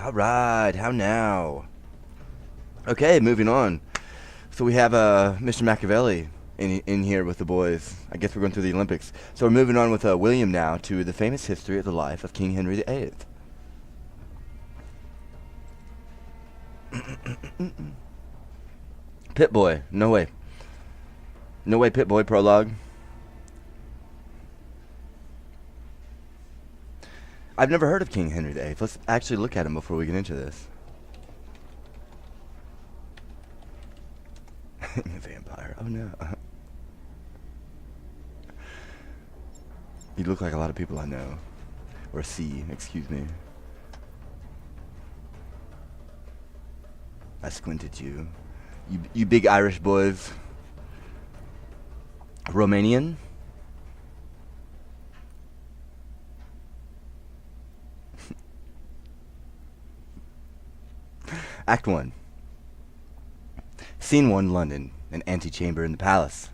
Alright, how now? Okay, moving on. So we have Mr. Machiavelli in here with the boys. I guess we're going through the Olympics. So we're moving on with William now to the famous history of the life of King Henry VIII. Pit Boy, no way. No way, Pit Boy prologue. I've never heard of King Henry VIII. Let's actually look at him before we get into this. Vampire. Oh no. You look like a lot of people I know. Or see, excuse me. I squinted you. You big Irish boys. Romanian? Act 1. Scene 1, London. An antechamber in the palace.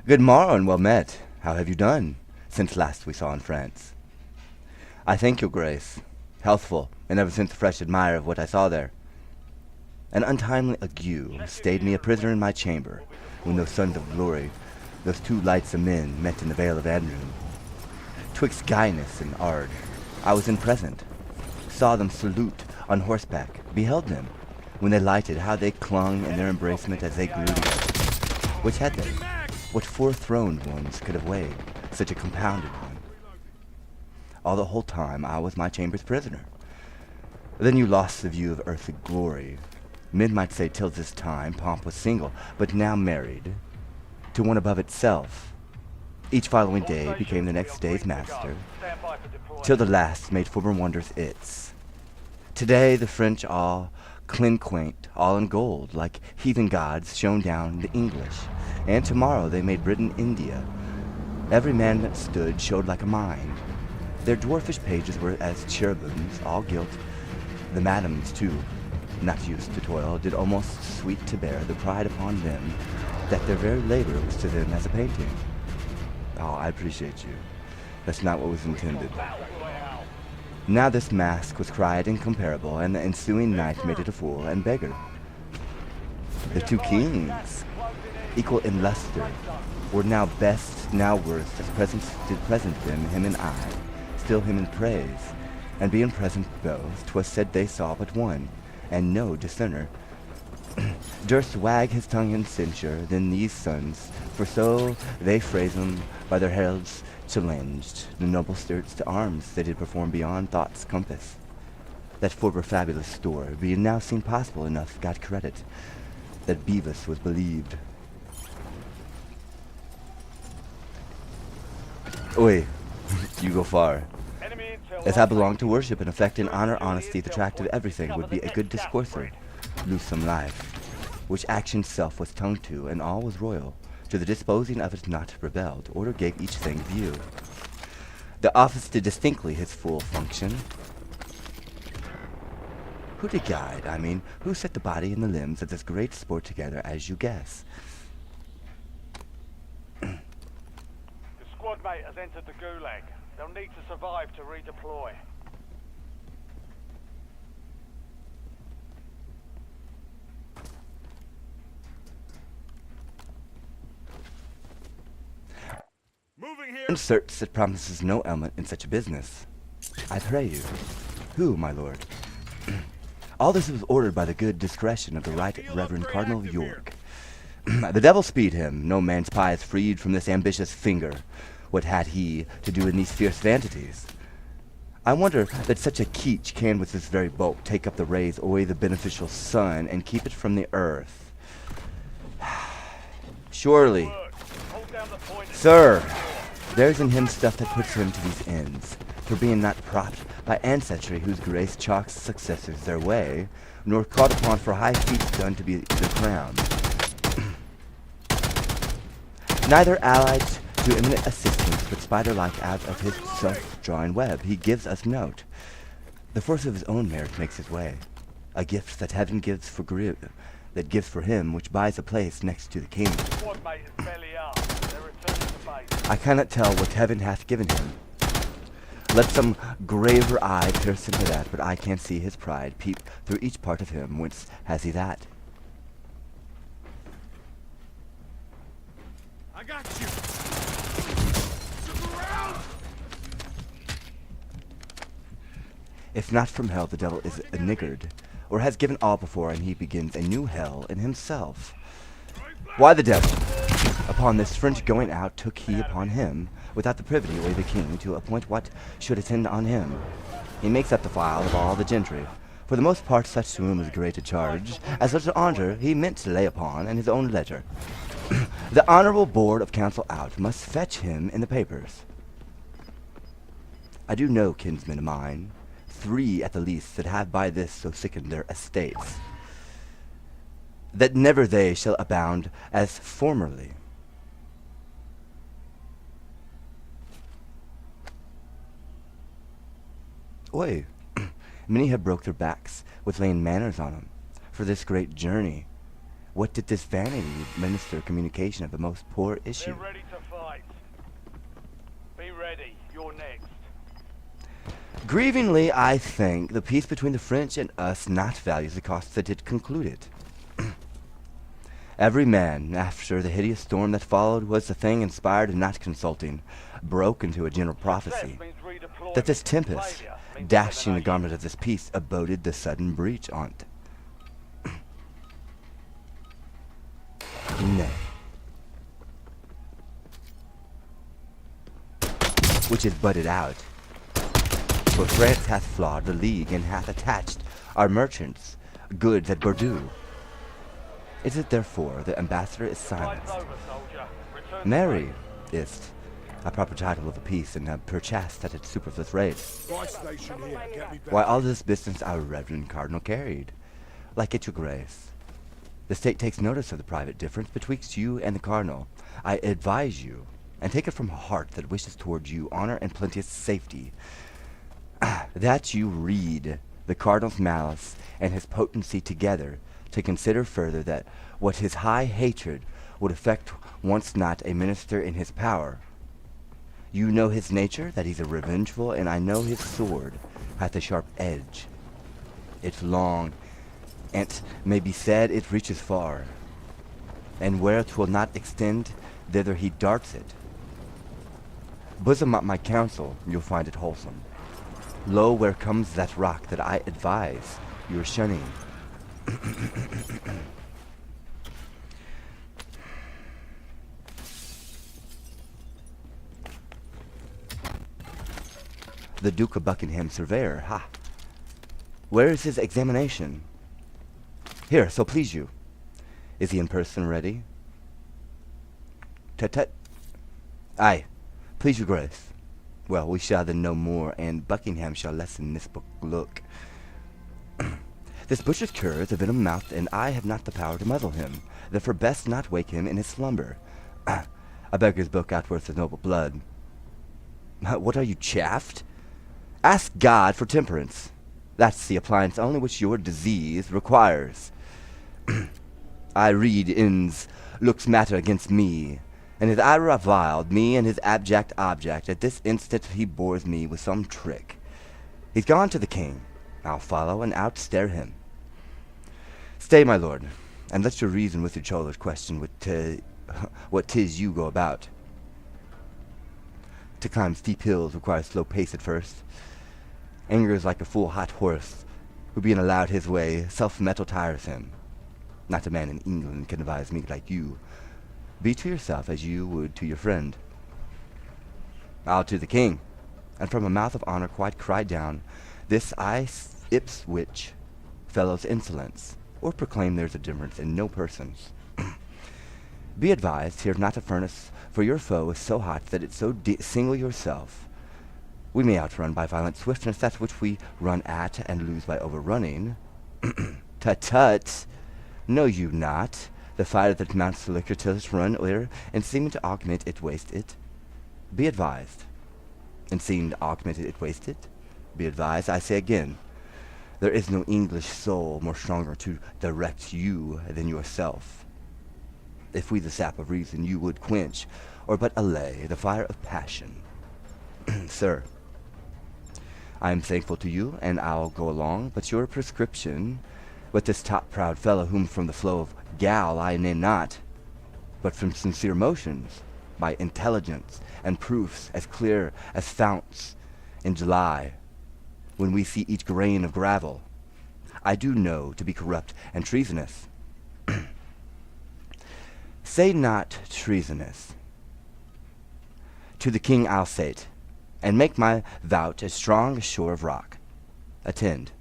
Good morrow and well met. How have you done since last we saw in France? I thank your grace. Healthful, and ever since a fresh admirer of what I saw there. An untimely ague stayed me a prisoner in my chamber when those sons of glory, those two lights of men, met in the Vale of Andrew. Twixt Gaius and Ard, I was in present. Saw them salute on horseback, beheld them, when they lighted, how they clung in their embracement as they grew together. Which had they? What four-throned ones could have weighed such a compounded one? All the whole time I was my chamber's prisoner. Then you lost the view of earthly glory. Men might say till this time pomp was single, but now married to one above itself. Each following day became the next day's master, till the last made former wonders its. Today the French all quaint, all in gold, like heathen gods shone down the English, and tomorrow they made Britain India. Every man that stood showed like a mind. Their dwarfish pages were as cherubims, all gilt. The madams, too, not used to toil, did almost sweet to bear the pride upon them that their very labor was to them as a painting. Oh, I appreciate you. That's not what was intended. Now this mask was cried incomparable, and the ensuing night made it a fool and beggar. The two kings, equal in luster, were now best, now worst, as presence did present them, him and I, still him in praise. And being present both, 'twas said they saw but one, and no discerner durst wag his tongue in censure than these sons, for so they phrase them by their heralds challenged the noble spirits to arms they did perform beyond thought's compass. That former fabulous store being now seen possible enough got credit, that Beavis was believed. Oi, you go far. As I belong to worship and affect in honor, honesty, the tract of everything would be a good discourser, lose some life, which action self was tongue to, and all was royal. To the disposing of it not rebelled, order gave each thing view. The office did distinctly his full function. Who did guide, I mean, who set the body and the limbs of this great sport together, as you guess? The squad mate has entered the gulag. They'll need to survive to redeploy. Moving here. Inserts that promises no element in such a business. I pray you. Who, my lord? All this was ordered by the good discretion of the Right Reverend Cardinal of York. The devil speed him. No man's pie is freed from this ambitious finger. What had he to do in these fierce vanities? I wonder that such a keech can with this very bulk take up the rays o'er the beneficial sun and keep it from the earth. Surely, sir, there's in him stuff that puts him to these ends, for being not propped by ancestry whose grace chalks successors their way, nor caught upon for high feats done to be the crown. Neither allied to imminent assistance, but spider-like out of his self-drawing web, he gives us note. The force of his own merit makes his way, a gift that heaven gives for that gives for him, which buys a place next to the king. I cannot tell what heaven hath given him. Let some graver eye pierce into that, but I can't see his pride peep through each part of him. Whence has he that? I got you. Look around. If not from hell, the devil is a niggard, or has given all before, and he begins a new hell in himself. Why the devil? Upon this French going out, took he upon him, without the privity or the king, to appoint what should attend on him. He makes up the file of all the gentry. For the most part, such to whom is great a charge, as such an honor he meant to lay upon in his own letter. The honorable board of council out must fetch him in the papers. I do know kinsmen of mine, 3 at the least, that have by this so sickened their estates, that never they shall abound as formerly. Oi, many have broke their backs with laying manners on 'em for this great journey. What did this vanity minister communication of the most poor issue? They're ready to fight. Be ready. You're next. Grievingly, I think, the peace between the French and us not values the cost that it concluded. Every man, after the hideous storm that followed, was the thing inspired and not consulting, broke into a general prophecy, that this tempest, dashing the garment of this peace, aboded the sudden breach on't. Nay. Which is budded out. For France hath flawed the league, and hath attached our merchants' goods at Bordeaux. Is it therefore the ambassador is silenced? Mary is a proper title of the peace, and perchance at its superfluous rate. Right station here. Get me back. Why all this business our reverend cardinal carried, like it your grace. The state takes notice of the private difference betwixt you and the cardinal. I advise you, and take it from a heart that wishes towards you honor and plenteous safety, that you read the cardinal's malice and his potency together, to consider further that what his high hatred would effect once not a minister in his power. You know his nature, that he's a revengeful, and I know his sword hath a sharp edge. It's long, and may be said it reaches far, and where 'twill not extend, thither he darts it. Bosom up my counsel, you'll find it wholesome. Lo, where comes that rock that I advise you're shunning. The Duke of Buckingham surveyor, ha! Where is his examination? Here, so please you. Is he in person ready? Tut-tut. Aye, please your grace. Well, we shall then know more, and Buckingham shall lessen this book look. This butcher's cur is a venom-mouthed, and I have not the power to muzzle him, therefore best not wake him in his slumber. A beggar's book outworth his noble blood. What are you, chaffed? Ask God for temperance. That's the appliance only which your disease requires. I read in's looks matter against me, and his ire reviled me and his abject object. At this instant he bores me with some trick. He's gone to the king. I'll follow and outstare him. Stay, my lord, and let your reason with your choler's question what 'tis you go about. To climb steep hills requires slow pace at first. Anger is like a full hot horse, who being allowed his way, self-mettle tires him. Not a man in England can advise me like you. Be to yourself as you would to your friend. I'll to the king, and from a mouth of honor quite cry down, this I Ipswich fellow's insolence, or proclaim there's a difference in no persons. Be advised, here's not a furnace, for your foe is so hot that it so single yourself. We may outrun by violent swiftness that which we run at, and lose by overrunning. Tut-tut! Know you not the fire that mounts the liquor till it's run o'er, and seeming to augment it waste it? Be advised. And seeming to augment it waste it? Be advised, I say again. There is no English soul more stronger to direct you than yourself. If we the sap of reason you would quench, or but allay the fire of passion. Sir, I am thankful to you, and I'll go along, but your prescription with this top-proud fellow, whom from the flow of gal I name not, but from sincere motions, by intelligence and proofs as clear as founts in July, when we see each grain of gravel, I do know to be corrupt and treasonous. Say not treasonous. To the king I'll say't, and make my vout as strong as shore of rock. Attend,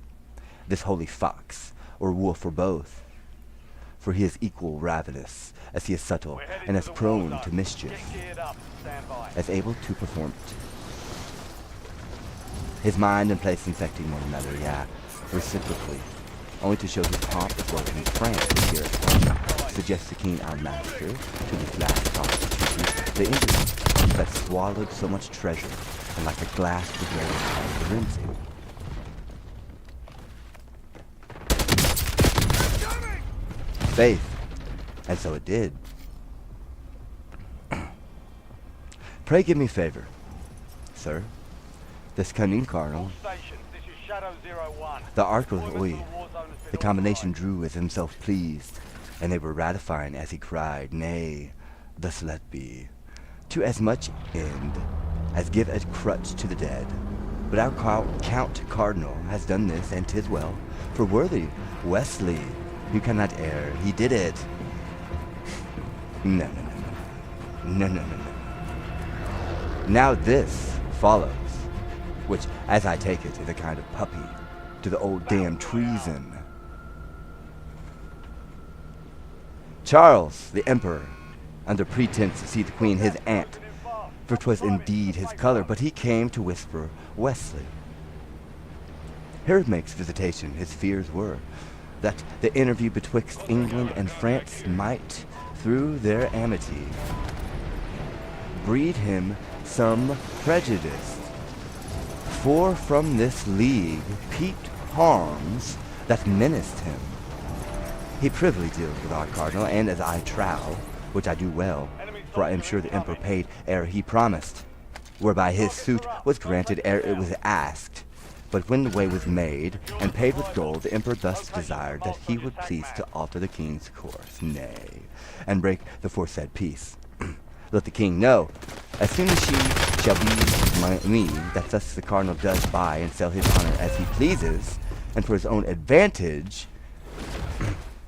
this holy fox, or wolf, or both, for he is equal ravenous, as he is subtle, and as prone to mischief, as able to perform it. His mind and place infecting one another, yeah, reciprocally, only to show his pomp as well as his France here at home, suggests the king our master to this last constitution, the Indian that swallowed so much treasure, and like a glass was ready to the rinsing. Faith, and so it did. Pray give me favor, sir. This cunning cardinal, the archway, the combination drew as himself pleased, and they were ratifying as he cried, nay, thus let be, to as much end as give a crutch to the dead. But our Count Cardinal has done this, and 'tis well, for worthy Wesley, who cannot err, he did it. No. Now this follows, which, as I take it, is a kind of puppy to the old damn treason. Charles, the Emperor, under pretense to see the Queen his aunt, for 'twas indeed his color, but he came to whisper Wesley. Here makes visitation his fears were, that the interview betwixt England and France might, through their amity, breed him some prejudice. For from this league peeped harms that menaced him. He privily deals with our cardinal, and as I trow, which I do well, for I am sure the emperor paid ere he promised, whereby his suit was granted ere it was asked. But when the way was made, and paid with gold, the emperor thus desired that he would please to alter the king's course, nay, and break the foresaid peace. Let the king know, as soon as she shall be me, that thus the cardinal does buy and sell his honor as he pleases, and for his own advantage.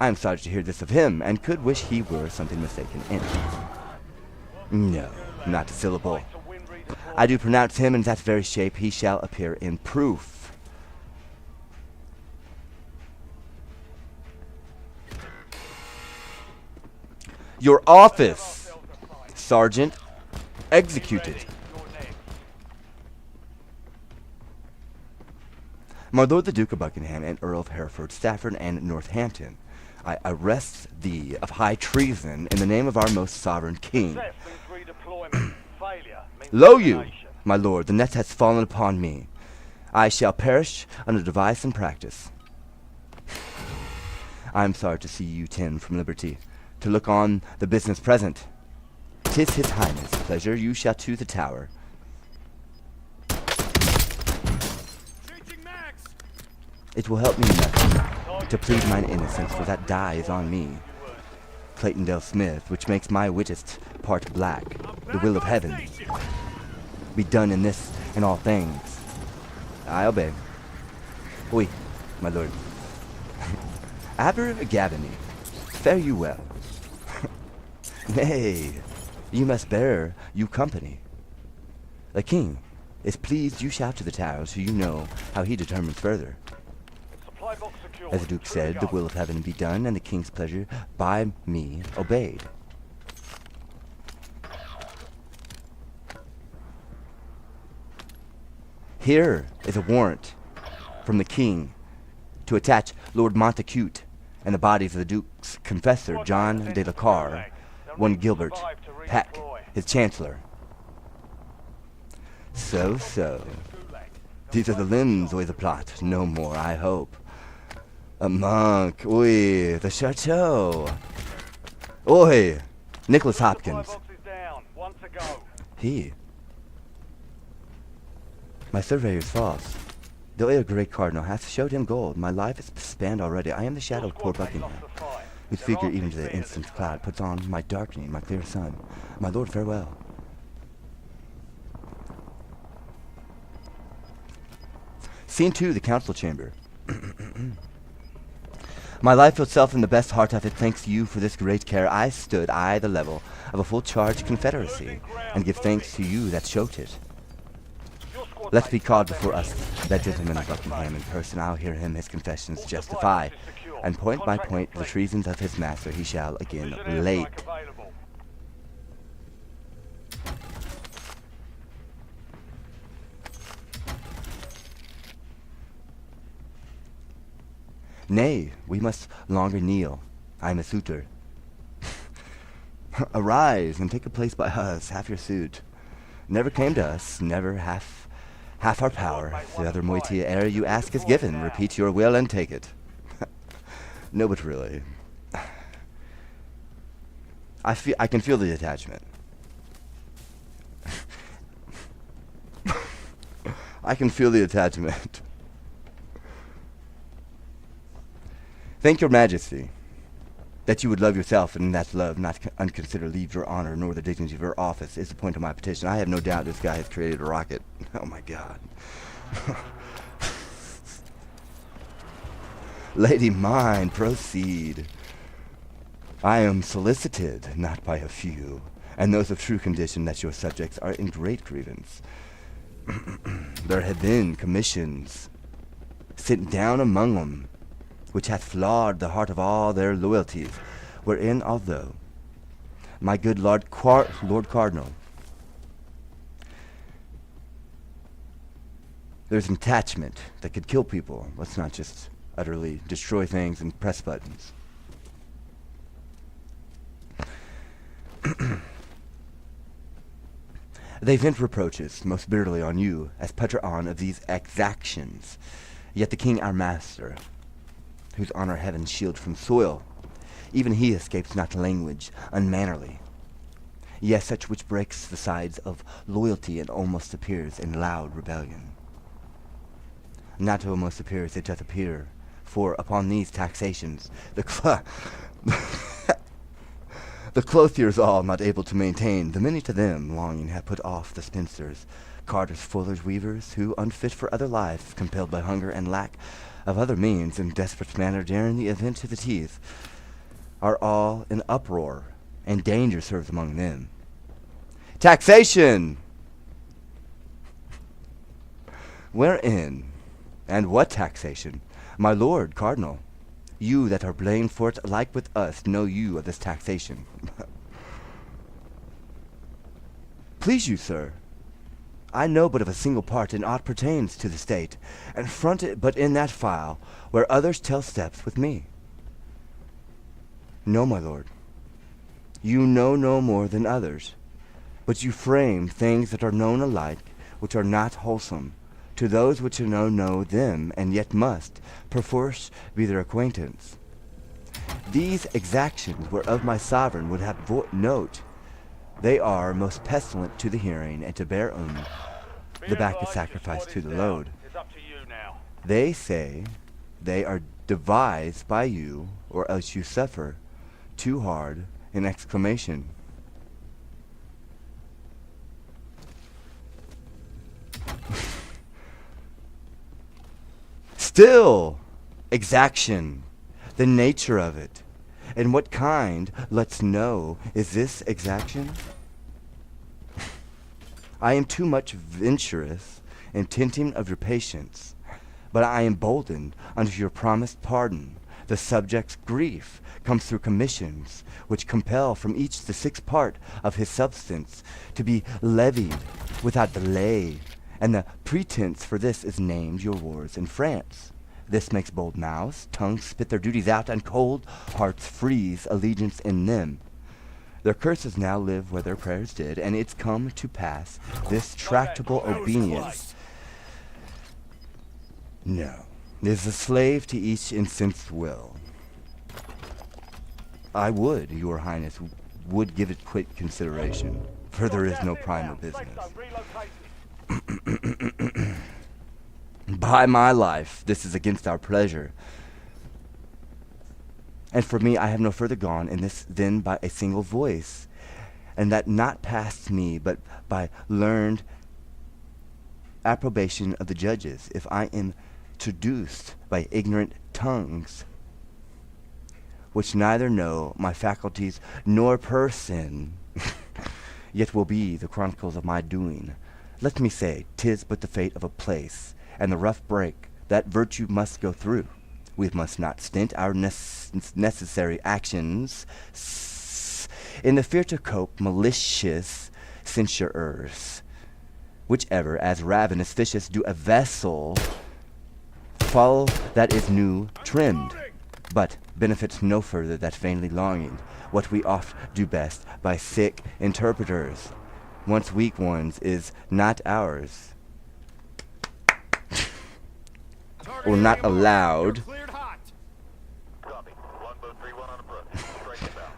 I am sorry to hear this of him, and could wish he were something mistaken in it. No, not a syllable. I do pronounce him in that very shape he shall appear in proof. Your office, Sergeant, executed. My lord the Duke of Buckingham and Earl of Hereford, Stafford, and Northampton, I arrest thee of high treason in the name of our most sovereign king. Lo you, my lord, the net has fallen upon me. I shall perish under device and practice. I am sorry to see you tend from liberty, to look on the business present. 'Tis his highness' pleasure you shall to the tower. It will help me nothing to plead mine innocence, for that die is on me. Clayton Del Smith, which makes my wittest part black, the will of heaven, be done in this and all things. I obey. Oui, my lord. Abergavenny, fare you well. Nay, you must bear you company. The king is pleased you shall to the tower, so you know how he determines further. As the Duke said, the will of heaven be done, and the king's pleasure by me obeyed. Here is a warrant from the king to attach Lord Montacute and the bodies of the Duke's confessor, John de la Carre, one Gilbert Peck, his chancellor. So. These are the limbs of the plot, no more, I hope. A monk, oui, the chateau. Oi, Nicholas Hopkins. He. My surveyor's false. Though a great cardinal hath showed him gold, my life is spanned already. I am the shadow Your of poor squad mate Buckingham, lost the fight. whose There figure aren't even to the spares instant this cloud puts on my darkening, my clear sun. My lord, farewell. Scene 2, the council chamber. My life itself in the best heart hath it thanks you for this great care. I stood, the level of a full-charged confederacy, and give thanks to you that showed it. Your squad Let's mate be called found before their us, unit. that gentleman of Take the Buckingham in bait. person. I'll hear him his confessions All justify, supply boxes secure. and point by Contract point the complete. treasons of his master he shall again Vision relate. airstrike available. Nay, we must longer kneel. I am a suitor. Arise and take a place by us, half your suit. Never came to us, never half our power. The other moiety ere you ask is given. Repeat your will and take it. No, but really, I can feel the attachment. I can feel the attachment. Thank your majesty, that you would love yourself, and that love not unconsidered leave your honor nor the dignity of your office is the point of my petition. I have no doubt this guy has created a rocket. Oh my god. Lady mine, proceed. I am solicited, not by a few, and those of true condition that your subjects are in great grievance. There have been commissions sent down among them, which hath flawed the heart of all their loyalties, wherein although my good Lord Cardinal, there's an attachment that could kill people. Let's not just utterly destroy things and press buttons. They vent reproaches most bitterly on you as patron of these exactions. Yet the king our master, whose honor heaven shield from soil, even he escapes not language unmannerly. Yes, such which breaks the sides of loyalty and almost appears in loud rebellion. Not almost appears, it doth appear, for upon these taxations the the clothiers all not able to maintain, the many to them longing have put off the spinsters, carters, fullers, weavers, who, unfit for other life, compelled by hunger and lack of other means, in desperate manner daring the event to the teeth, are all in uproar, and danger serves among them. Taxation! Wherein, and what taxation? My lord Cardinal, you that are blamed for it alike with us know you of this taxation. Please you, sir, I know but of a single part in aught pertains to the state, and front it but in that file where others tell steps with me. No, my lord, you know no more than others, but you frame things that are known alike, which are not wholesome, to those which know them, and yet must, perforce, be their acquaintance. These exactions whereof my sovereign would have note, they are most pestilent to the hearing, and to bear the back is sacrificed to the load. It's up to you now. They say they are devised by you, or else you suffer too hard an exclamation. Still, exaction, the nature of it, and what kind, let's know, is this exaction? I am too much venturous in tinting of your patience, but I am boldened under your promised pardon. The subject's grief comes through commissions, which compel from each the sixth part of his substance to be levied without delay, and the pretense for this is named your wars in France. This makes bold mouths, tongues spit their duties out, and cold hearts freeze allegiance in them. Their curses now live where their prayers did, and it's come to pass this tractable obedience. No, is a slave to each instant's will. I would, your highness, would give it quick consideration, for there is no primer business. By By my life, this is against our pleasure. And for me, I have no further gone in this than by a single voice, and that not past me, but by learned approbation of the judges, if I am traduced by ignorant tongues, which neither know my faculties nor person, yet will be the chronicles of my doing. Let me say, 'tis but the fate of a place, and the rough break that virtue must go through. We must not stint our necessary actions in the fear to cope malicious censurers, whichever, as ravenous fishes, do a vessel fall that is new trimmed, but benefits no further that vainly longing, what we oft do best by sick interpreters. Once weak ones is not ours, or not allowed.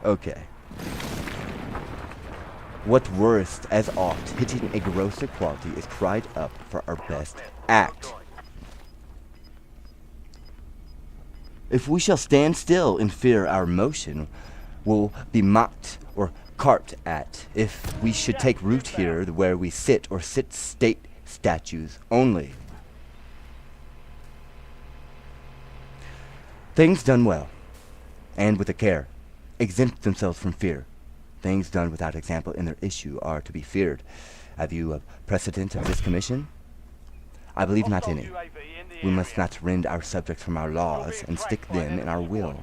Okay. What worst as oft hitting a grosser quality is cried up for our best act. If we shall stand still in fear our motion will be mocked or carped at. If we should take root here where we sit, or sit state statues only. Things done well, and with a care, exempt themselves from fear. Things done without example in their issue are to be feared. Have you a precedent of this commission? I believe not any. We must not rend our subjects from our laws, and stick them in our will.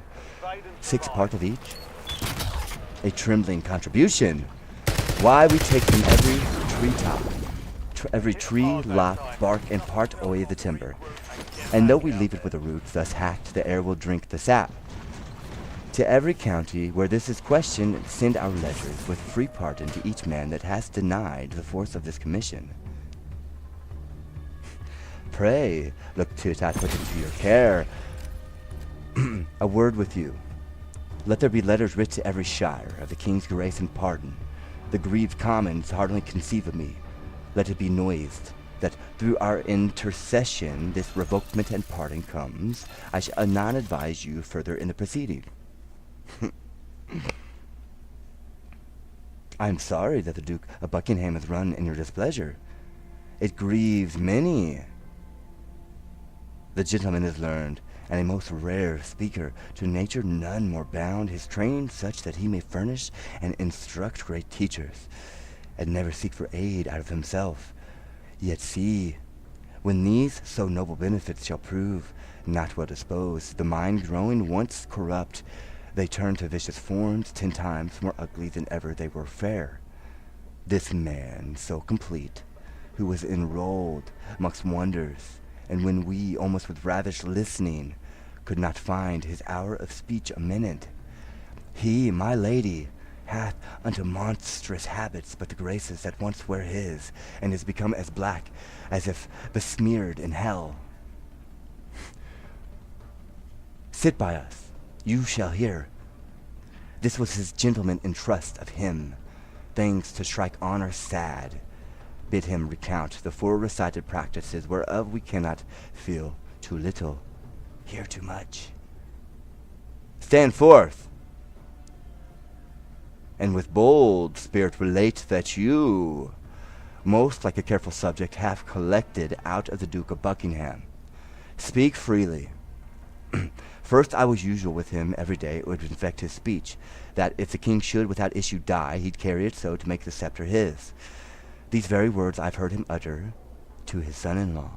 6 part of each. A trembling contribution. Why we take from every treetop, every tree, lot, bark, and part o'er the timber. And though we leave it with the roots, thus hacked, the air will drink the sap. To every county where this is questioned, send our letters with free pardon to each man that has denied the force of this commission. Pray, look to it I put into your care. A word with you. Let there be letters writ to every shire of the king's grace and pardon. The grieved commons hardly conceive of me. Let it be noised that through our intercession this revokement and pardon comes. I shall anon advise you further in the proceeding. I am sorry that the Duke of Buckingham has run in your displeasure. It grieves many. The gentleman is learned, and a most rare speaker, to nature none more bound, his train such that he may furnish and instruct great teachers, and never seek for aid out of himself. Yet see, when these so noble benefits shall prove not well disposed, the mind growing once corrupt, they turn to vicious forms 10 times more ugly than ever they were fair. This man so complete, who was enrolled amongst wonders, and when we, almost with ravished listening, could not find his hour of speech a minute, he, my lady, hath unto monstrous habits but the graces that once were his, and is become as black as if besmeared in hell. Sit by us, you shall hear. This was his gentleman in trust of him, things to strike honor sad. Bid him recount the fore-recited practices, whereof we cannot feel too little, hear too much. Stand forth, and with bold spirit relate that you, most like a careful subject, have collected out of the Duke of Buckingham. Speak freely. First, I was usual with him every day. It would infect his speech, that if the king should without issue die, he'd carry it so to make the scepter his. These very words I've heard him utter to his son-in-law,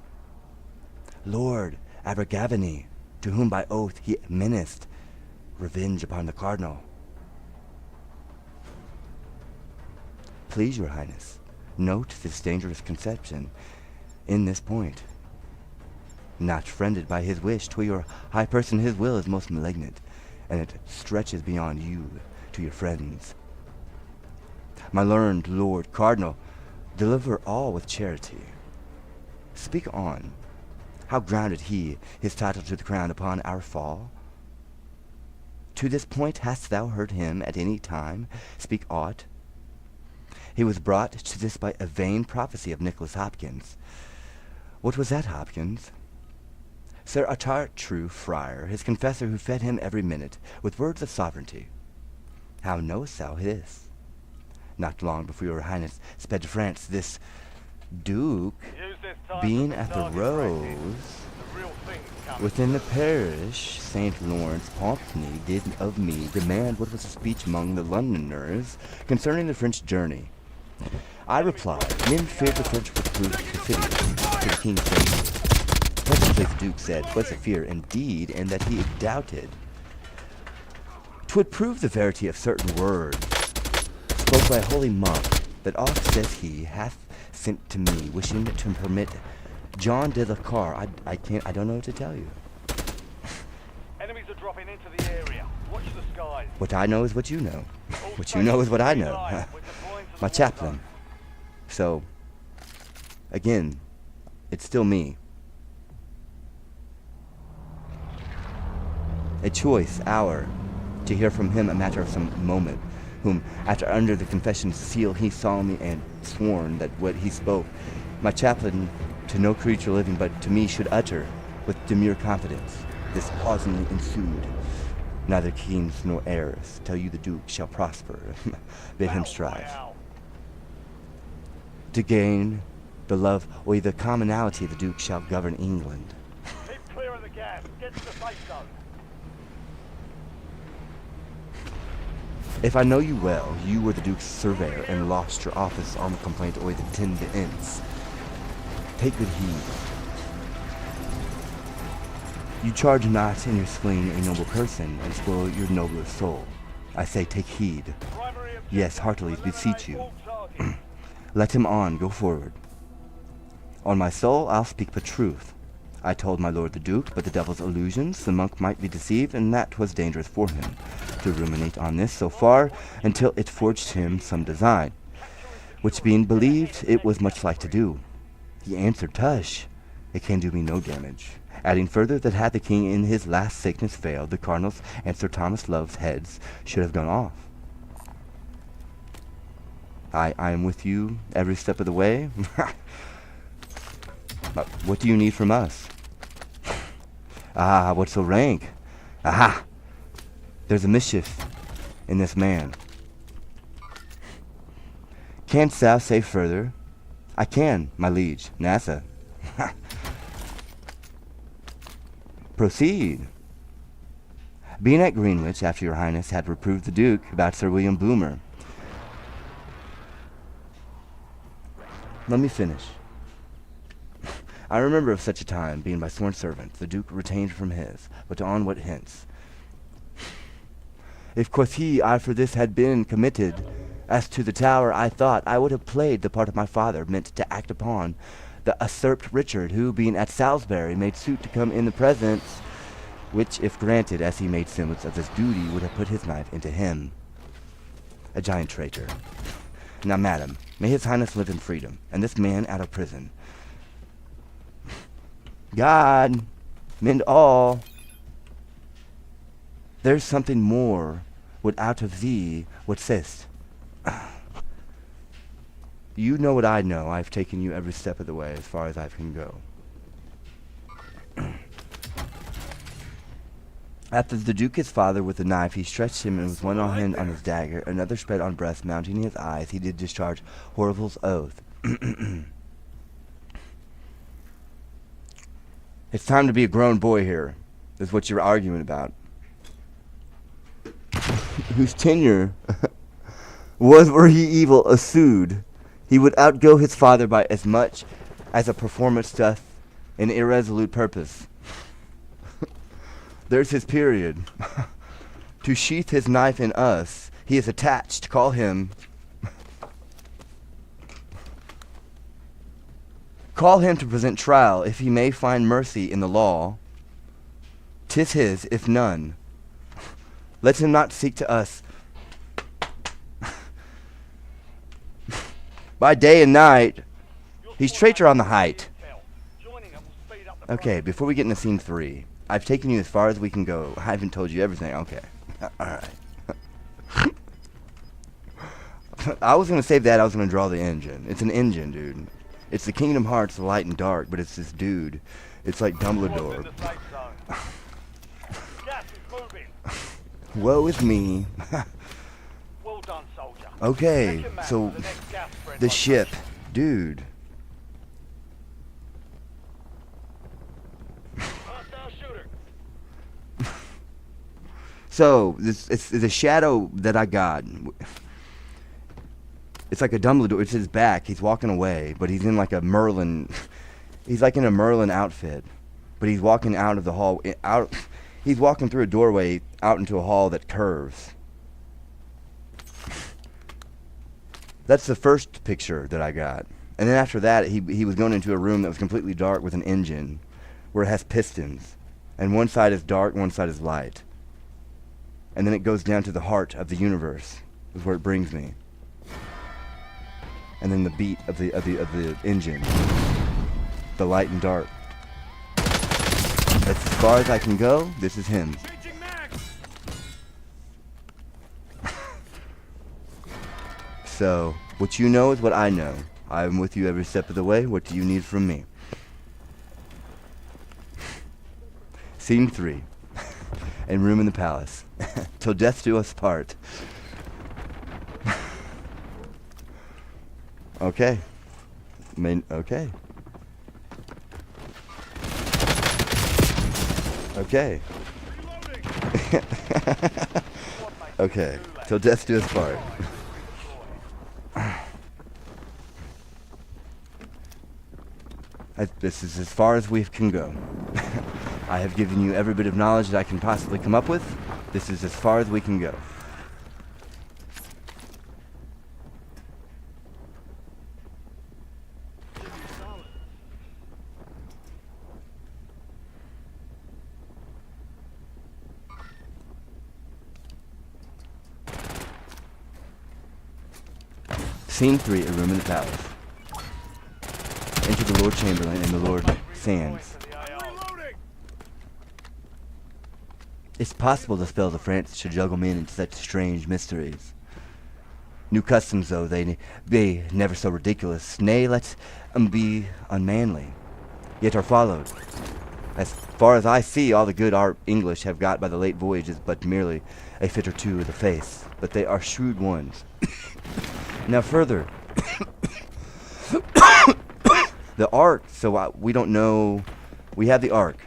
Lord Abergavenny, to whom by oath he menaced revenge upon the cardinal. Please, your highness, note this dangerous conception in this point. Not friended by his wish, to your high person his will is most malignant, and it stretches beyond you to your friends. My learned Lord Cardinal, deliver all with charity. Speak on. How grounded he his title to the crown upon our fall? To this point hast thou heard him at any time speak aught? He was brought to this by a vain prophecy of Nicholas Hopkins. What was that, Hopkins? Sir, a true friar, his confessor who fed him every minute with words of sovereignty. How knowest thou this? Not long before your highness sped to France, this duke, Use this time being for at the target Rose, practice. The real thing's coming. within the parish, St. Lawrence Pompey did of me demand what was a speech among the Londoners concerning the French journey. I replied, men feared the French would prove perfidious to the king's danger. Presently the Duke said, was a fear indeed, and that he doubted 'twould prove the verity of certain words, spoke by a holy monk, that oft, says he, hath sent to me, wishing to permit John de la Carre. I don't know what to tell you. Enemies are dropping into the area. Watch the skies. What I know is what you know. All What you know is what I know. stations we're deploying to the My water. chaplain. So, again, it's still me. A choice hour to hear from him a matter of some moment, whom, after under the confession's seal he saw me and sworn that what he spoke, my chaplain to no creature living but to me should utter with demure confidence. This pausingly ensued. Neither kings nor heirs tell you the Duke shall prosper. Bid him Battle strive. Royale. To gain the love or the commonality the Duke shall govern England. Keep clear of the gas. Get to the safe zone. If I know you well, you were the Duke's surveyor and lost your office on the complaint or the 10 ends. Take good heed. You charge not in your spleen a noble person and spoil your nobler soul. I say take heed. Primary objective. Yes, heartily beseech you. Eliminate all targets. Let him on, go forward. On my soul, I'll speak but truth. I told my lord the Duke, but the devil's illusions, the monk might be deceived, and that 'twas dangerous for him to ruminate on this so far, until it forged him some design, which being believed, it was much like to do. He answered, tush, it can do me no damage, adding further that had the king in his last sickness failed, the cardinal's and Sir Thomas Love's heads should have gone off. I am with you every step of the way. But what do you need from us? Ah, what's so rank? Aha! There's a mischief in this man. Canst thou say further? I can, my liege, NASA. Proceed. Being at Greenwich, after your highness had reproved the Duke about Sir William Boomer. Let me finish. I remember of such a time, being by sworn servant, the Duke retained from his, but on what hints? If, quoth he, I for this had been committed, as to the Tower, I thought I would have played the part of my father, meant to act upon the usurped Richard, who, being at Salisbury, made suit to come in the presence, which, if granted, as he made semblance of his duty, would have put his knife into him. A giant traitor. Now, madam, may his highness live in freedom, and this man out of prison. God, mend all. There's something more would out of thee what sayst. You know what I know. I've taken you every step of the way as far as I can go. After the Duke his father with the knife, he stretched him, and with one hand on his dagger, another spread on breast, mounting his eyes, he did discharge Horrible's oath. It's time to be a grown boy here, is what you're arguing about. Whose tenure was, were he evil, a sued, he would outgo his father by as much as a performance doth an irresolute purpose. There's his period. To sheath his knife in us, he is attached. Call him. Call him to present trial, if he may find mercy in the law. 'Tis his, if none. Let him not seek to us by day and night. He's traitor on the height. Okay, before we get into scene 3, I've taken you as far as we can go. I haven't told you everything. Okay. Alright. I was going to save that. I was going to draw the engine. It's an engine, dude. It's the Kingdom Hearts light and dark, but it's this dude. It's like Squad's in Dumbledore. the safe zone. Gas is moving. Woe is me. Well done, soldier. Okay, Check your map so for the next gas spread the location. ship. Dude. Hostile shooter. So, it's the shadow that I got. It's like a Dumbledore. It's his back. He's walking away, but he's in like a Merlin. He's like in a Merlin outfit, but he's walking out of the hall. He's walking through a doorway out into a hall that curves. That's the first picture that I got. And then after that, he was going into a room that was completely dark with an engine, where it has pistons, and one side is dark, one side is light. And then it goes down to the heart of the universe, is where it brings me. And then the beat of the engine, the light and dark. As far as I can go, this is him. Changing mags. So, what you know is what I know. I'm with you every step of the way. What do you need from me? Scene 3. A room in the palace. Till death do us part. Okay. Okay. Okay. Okay. Till death do us part. This is as far as we can go. I have given you every bit of knowledge that I can possibly come up with. This is as far as we can go. Scene 3, a room in the palace. Enter the Lord Chamberlain and the Lord Sands. Reloading. It's possible the spells of France should juggle men into such strange mysteries. New customs, though, they be never so ridiculous, nay, let 'em be unmanly, yet are followed. As far as I see, all the good our English have got by the late voyage is but merely a fit or two of the face, but they are shrewd ones. Now further, the Ark, so we don't know, we have the Ark.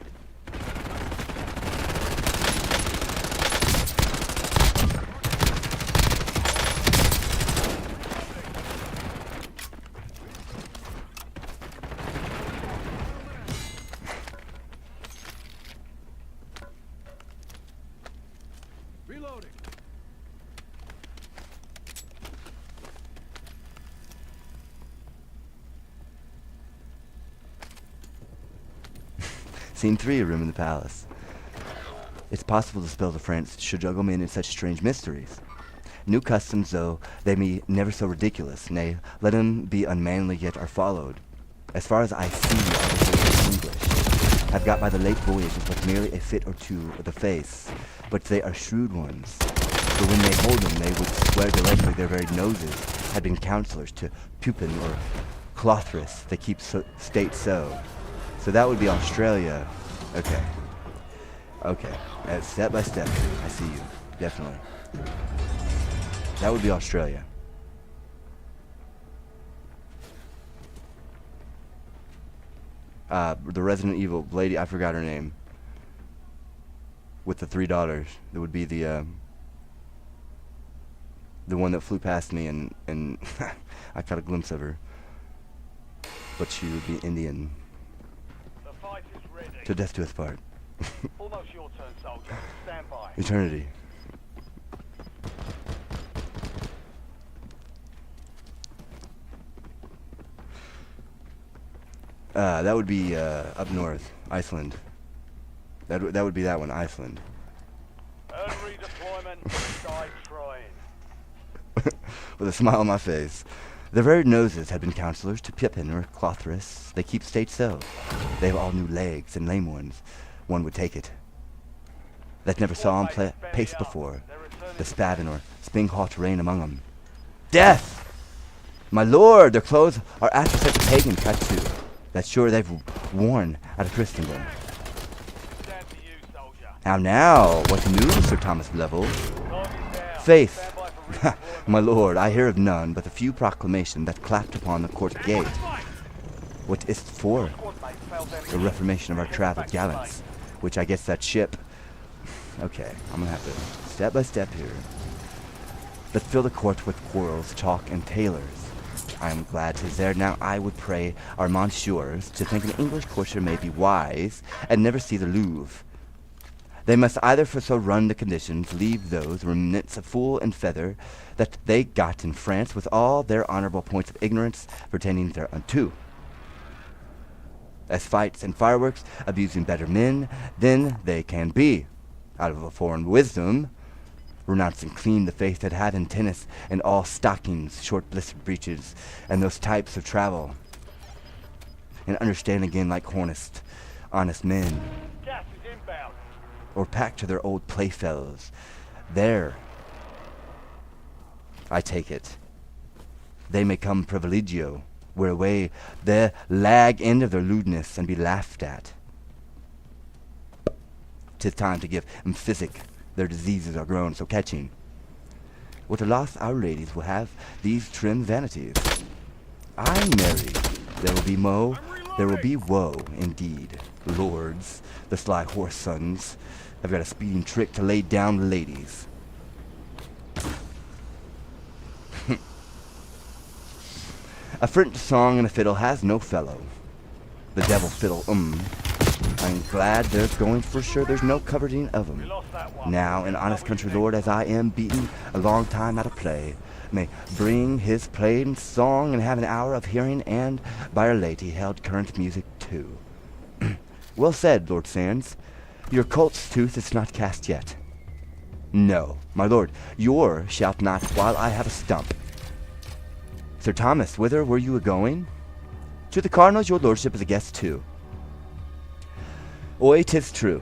Reloading. Scene 3, a room in the palace. It's possible the spells of France should juggle men in such strange mysteries. New customs, though they be never so ridiculous, nay, let 'em be unmanly yet are followed. As far as I see, all the good English have got by the late voyage is but merely a fit or two of the face, but they are shrewd ones. For when they hold them, they would swear directly their very noses had been counselors to Pupin or Clothris. They keep state so. So that would be Australia. Okay. Okay. Step by step. I see you. Definitely. That would be Australia. The Resident Evil lady, I forgot her name. With the 3 daughters. That would be the one that flew past me and I caught a glimpse of her. But she would be Indian. The fight is ready. To death do us part. Almost your turn, soldier. Stand by. Eternity. That would be up north, Iceland. That would be that one, Iceland. Earn redeployment. Die trying. With a smile on my face. Their very noses had been counselors to Pippin or Clothris. They keep state so. They have all new legs and lame ones. One would take it. That never saw 'em pace before. The spavin or sping hot rain among 'em. Death! My lord, their clothes are after such pagan cut to, that sure they've worn out of Christendom. Stand to you, soldier. How now, what news, Sir Thomas Level? Time is down. Faith, Stand by for redeployment. my lord, I hear of none but the few proclamation that clapped upon the court gate. What is't for? Squad mate fell down The reformation of our traveled gallants, which I guess that ship. Okay, I'm gonna have to step by step here. Let's fill the court with quarrels, talk, and tailors. I am glad 'tis there. Now I would pray our monsieurs to think an English courtier may be wise and never see the Louvre. They must either for so run the conditions leave those remnants of fool and feather that they got in France with all their honorable points of ignorance pertaining thereunto. As fights and fireworks, abusing better men than they can be, out of a foreign wisdom, renouncing clean the faith that had in tennis and all stockings, short blistered breeches, and those types of travel, and understand again like honest men, Gas is inbound. or pack to their old playfellows. There, I take it, they may come privilegio, wear away the lag end of their lewdness and be laughed at. 'Tis time to give 'em physic, their diseases are grown so catching. What a loss our ladies will have these trim vanities. Ay, marry, there will be woe indeed. Lords, the sly horse sons, have got a speeding trick to lay down ladies. A French song and a fiddle has no fellow. The devil fiddle, I'm glad there's going for sure there's no covering of 'em. We lost that one. Now, an honest country lord as I am, beaten a long time out of play, may bring his plain song and have an hour of hearing, and by our lady held current music too. Well said, Lord Sands. Your colt's tooth is not cast yet. No, my lord, your shalt not while I have a stump. Sir Thomas, whither were you a-going? To the Cardinal's your lordship is a guest too. Oi, 'tis true.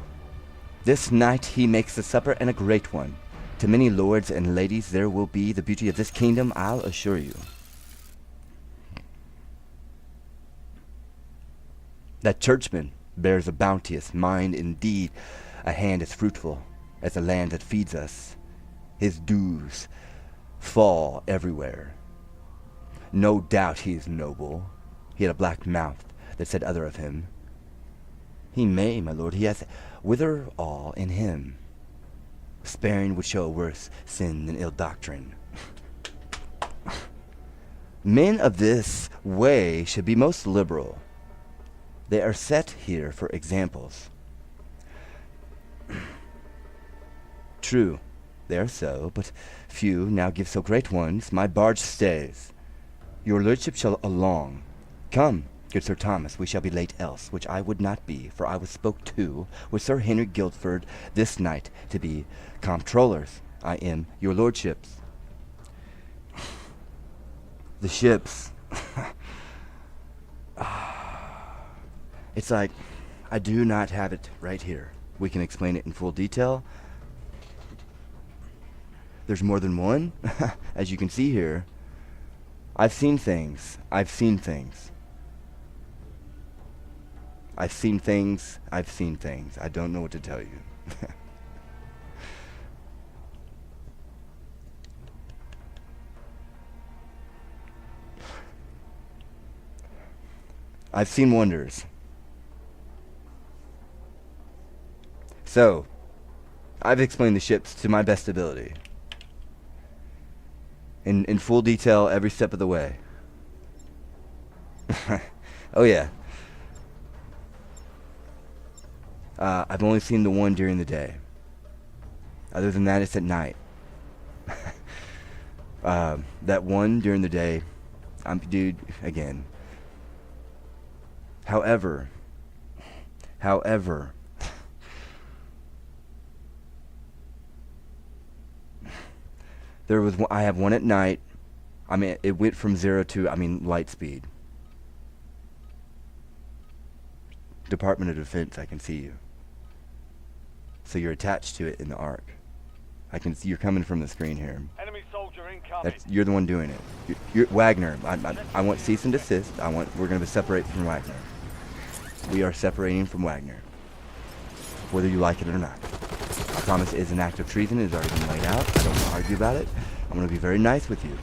This night he makes a supper and a great one. To many lords and ladies there will be the beauty of this kingdom, I'll assure you. That churchman bears a bounteous mind indeed. A hand as fruitful as the land that feeds us. His dews fall everywhere. No doubt he is noble. He had a black mouth that said other of him. He may, my lord, he has wither all in him. Sparing would show a worse sin than ill doctrine. Men of this way should be most liberal. They are set here for examples. True, they are so, but few now give so great ones. My barge stays. Your lordship shall along. Come, good Sir Thomas, we shall be late else, which I would not be, for I was spoke to with Sir Henry Guildford this night to be comptrollers. I am your lordships. The ships. It's like, I do not have it right here. We can explain it in full detail. There's more than one, as you can see here. I've seen things. I've seen things. I've seen things. I've seen things. I don't know what to tell you. I've seen wonders. So, I've explained the ships to my best ability. In full detail every step of the way. Oh yeah. I've only seen the one during the day. Other than that, it's at night. That one during the day, dude, again. However, I have one at night. I mean, it went from 0 to, light speed. Department of Defense, I can see you. So you're attached to it in the arc. I can see you're coming from the screen here. Enemy soldier incoming. incoming. You're the one doing it. You're Wagner. I want cease and desist. We're going to separate from Wagner. We are separating from Wagner, whether you like it or not. I promise it is an act of treason. It has already been laid out. I don't want to argue about it. I'm going to be very nice with you.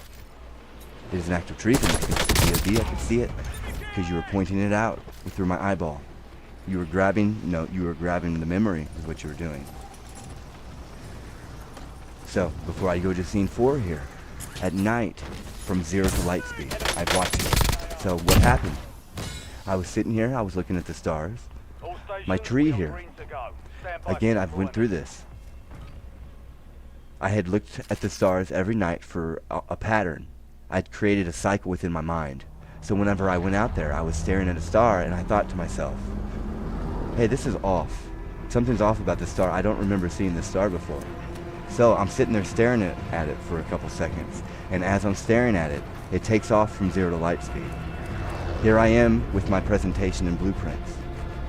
It is an act of treason. It's DOD. I can see it because you were pointing it out through my eyeball. You were grabbing the memory of what you were doing. So, before I go to scene 4 here, at night, from 0 to light speed, I've watched it. So, what happened? I was sitting here, I was looking at the stars. All stations, My tree we are here. green to go. Stand by Again, for I've went deployment. through this. I had looked at the stars every night for a pattern. I'd created a cycle within my mind. So whenever I went out there, I was staring at a star, and I thought to myself, hey, this is off. Something's off about this star. I don't remember seeing this star before. So I'm sitting there staring at it for a couple seconds, and as I'm staring at it, it takes off from 0 to light speed. Here I am with my presentation and blueprints.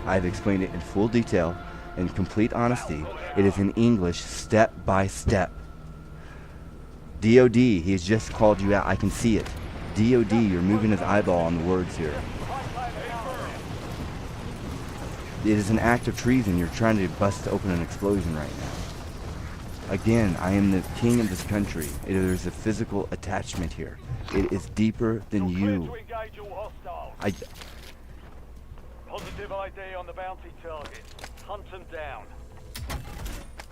I've explained it in full detail, in complete honesty. It is in English, step by step. DOD, he has just called you out. I can see it. DOD, you're moving his eyeball on the words here. It is an act of treason. You're trying to bust open an explosion right now. Again, I am the king of this country. There's a physical attachment here. It is deeper than You're clear you. to engage all hostiles. Positive ID on the bounty targets. Hunt them down.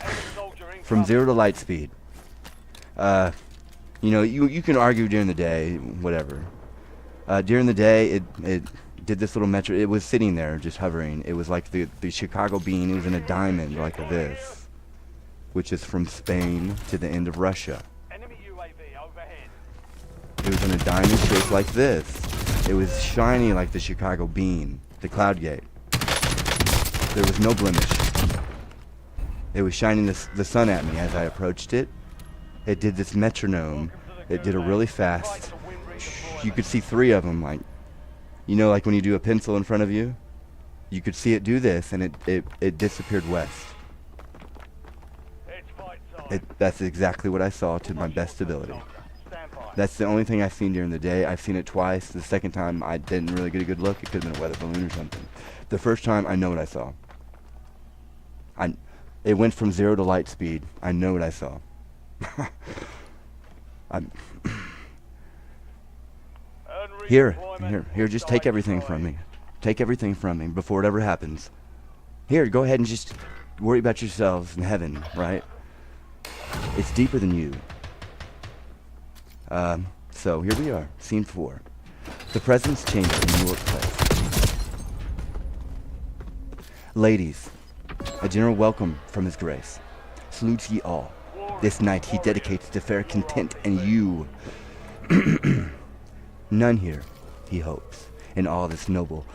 Enemy soldier From incoming. 0 to light speed. You can argue during the day, whatever. During the day, it did this little metro. It was sitting there, just hovering. It was like the Chicago bean. It was in a diamond like this, which is from Spain to the end of Russia. Enemy UAV overhead. It was in a diamond shape like this. It was shiny like the Chicago bean, the cloud gate. There was no blemish. It was shining the sun at me as I approached it. It did this metronome. It did a really fast. You could see 3 of them, like when you do a pencil in front of you. You could see it do this, and it disappeared west. It's fight time. That's exactly what I saw to my best ability. Stand by. That's the only thing I've seen during the day. I've seen it twice. The second time, I didn't really get a good look. It could have been a weather balloon or something. The first time, I know what I saw. It went from 0 to light speed. I know what I saw. Here, just take everything from me. Take everything from me before it ever happens. Here, go ahead and just worry about yourselves in heaven, right? It's deeper than you. So here we are, scene 4. The President's Chamber in New York Place. Ladies, a general welcome from His Grace. Salutes ye all. This night he dedicates to fair content and you. None here, he hopes, in all this noble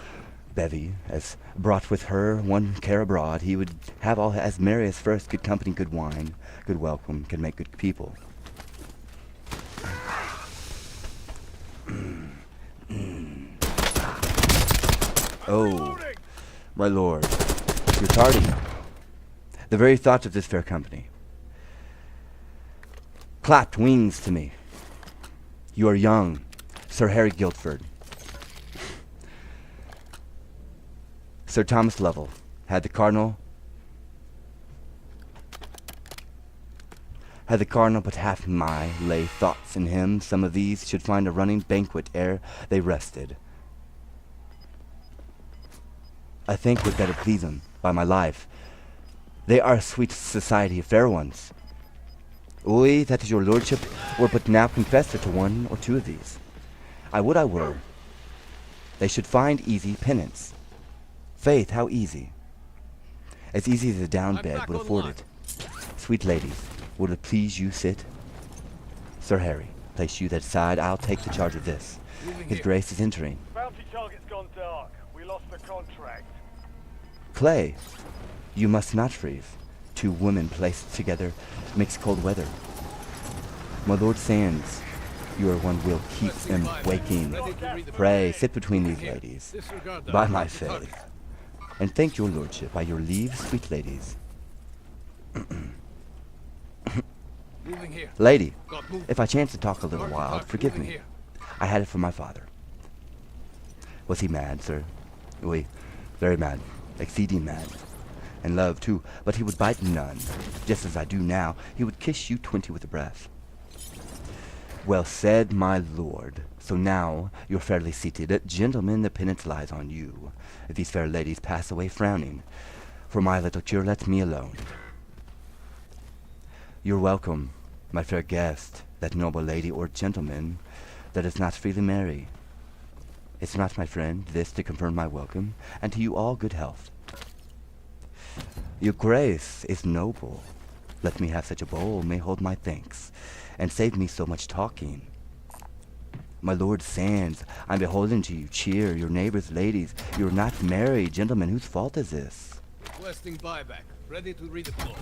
bevy, as brought with her one care abroad, he would have all as merry as first, good company, good wine, good welcome, can make good people. Oh, my lord, you're tardy. The very thought of this fair company clapped wings to me. You are young, Sir Harry Guildford. Sir Thomas Lovell, had the Cardinal but half my lay thoughts in him, some of these should find a running banquet ere they rested. I think would better please them, by my life. They are a sweet society of fair ones. Oy, that is your lordship, were but now confessor to 1 or 2 of these. I would I were. They should find easy penance. Faith, how easy. As easy as a down bed would afford it. Sweet ladies, would it please you sit? Sir Harry, place you that side, I'll take the charge of this. His Grace is entering. Bounty target's gone dark. We lost the contract. Clay, you must not freeze. 2 women placed together makes cold weather. My Lord Sands, you are one will keep them waking. Pray, sit between these ladies, by my faith. And thank your lordship, by your leave, sweet ladies. Moving here. Lady, Got moving. if I chance to talk a little Start to wild, talk. forgive Moving me. here. I had it from my father. Was he mad, sir? Oui, very mad, exceeding mad. And love, too, but he would bite none. Just as I do now, he would kiss you 20 with a breath. Well said, my lord. So now you're fairly seated. Gentlemen, the penance lies on you. If these fair ladies pass away frowning, for my little cure, let me alone. You're welcome, my fair guest, that noble lady or gentleman that is not freely merry. It's not, my friend, this to confirm my welcome, and to you all good health. Your grace is noble. Let me have such a bowl may hold my thanks, and save me so much talking. My lord Sands, I'm beholden to you. Cheer your neighbors, ladies. You're not married, gentlemen. Whose fault is this? Requesting buyback. Ready to redeploy.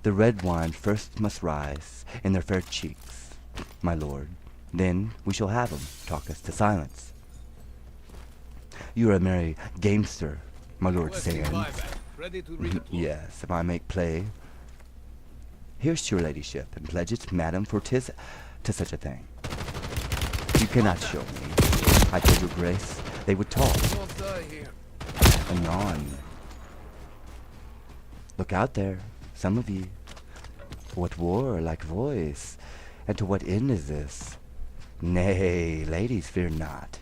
The red wine first must rise in their fair cheeks, my lord. Then we shall have 'em talk us to silence. You're a merry gamester, my lord Requesting Sands. buyback. Ready to redeploy. Yes, if I make play. Here's to your ladyship, and pledge it, madam, for 'tis to such a thing. You cannot show me. I told your grace they would talk. Don't die here. Anon. Look out there, some of ye. What war-like voice, and to what end is this? Nay, ladies, fear not.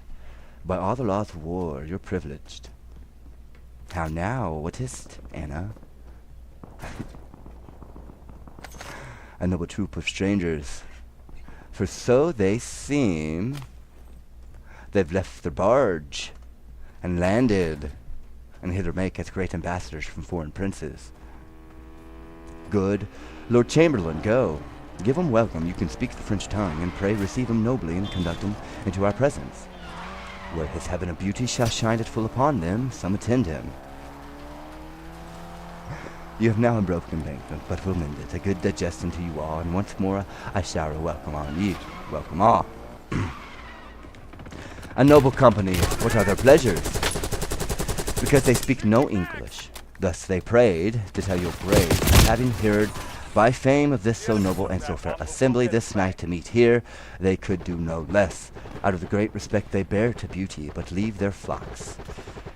By all the laws of war, you're privileged. How now, what is't, Anna? A noble troop of strangers, for so they seem. They've left their barge, and landed, and hither make as great ambassadors from foreign princes. Good Lord Chamberlain, go. Give 'em welcome. You can speak the French tongue, and pray receive 'em nobly, and conduct 'em into our presence, where his heaven of beauty shall shine it full upon them. Some attend him. You have now a broken banquet, but we'll mend it. A good digestion to you all, and once more I shower a welcome on ye. Welcome all. A noble company, what are their pleasures? Because they speak no English. Thus they prayed to tell your grace, having heard by fame of this so noble and so fair assembly this night to meet here, they could do no less, out of the great respect they bear to beauty, but leave their flocks,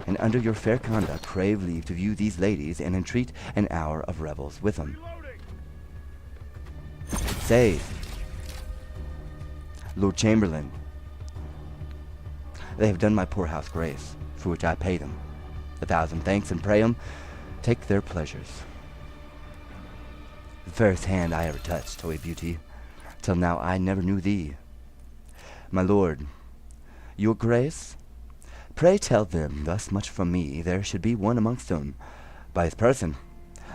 and under your fair conduct crave leave to view these ladies, and entreat an hour of revels with them. Say, Lord Chamberlain, they have done my poor house grace, for which I pay them 1,000 thanks, and pray 'em take their pleasures. The fairest hand I ever touched, O beauty, till now I never knew thee. My lord, your grace, pray tell them thus much from me, there should be one amongst them, by his person,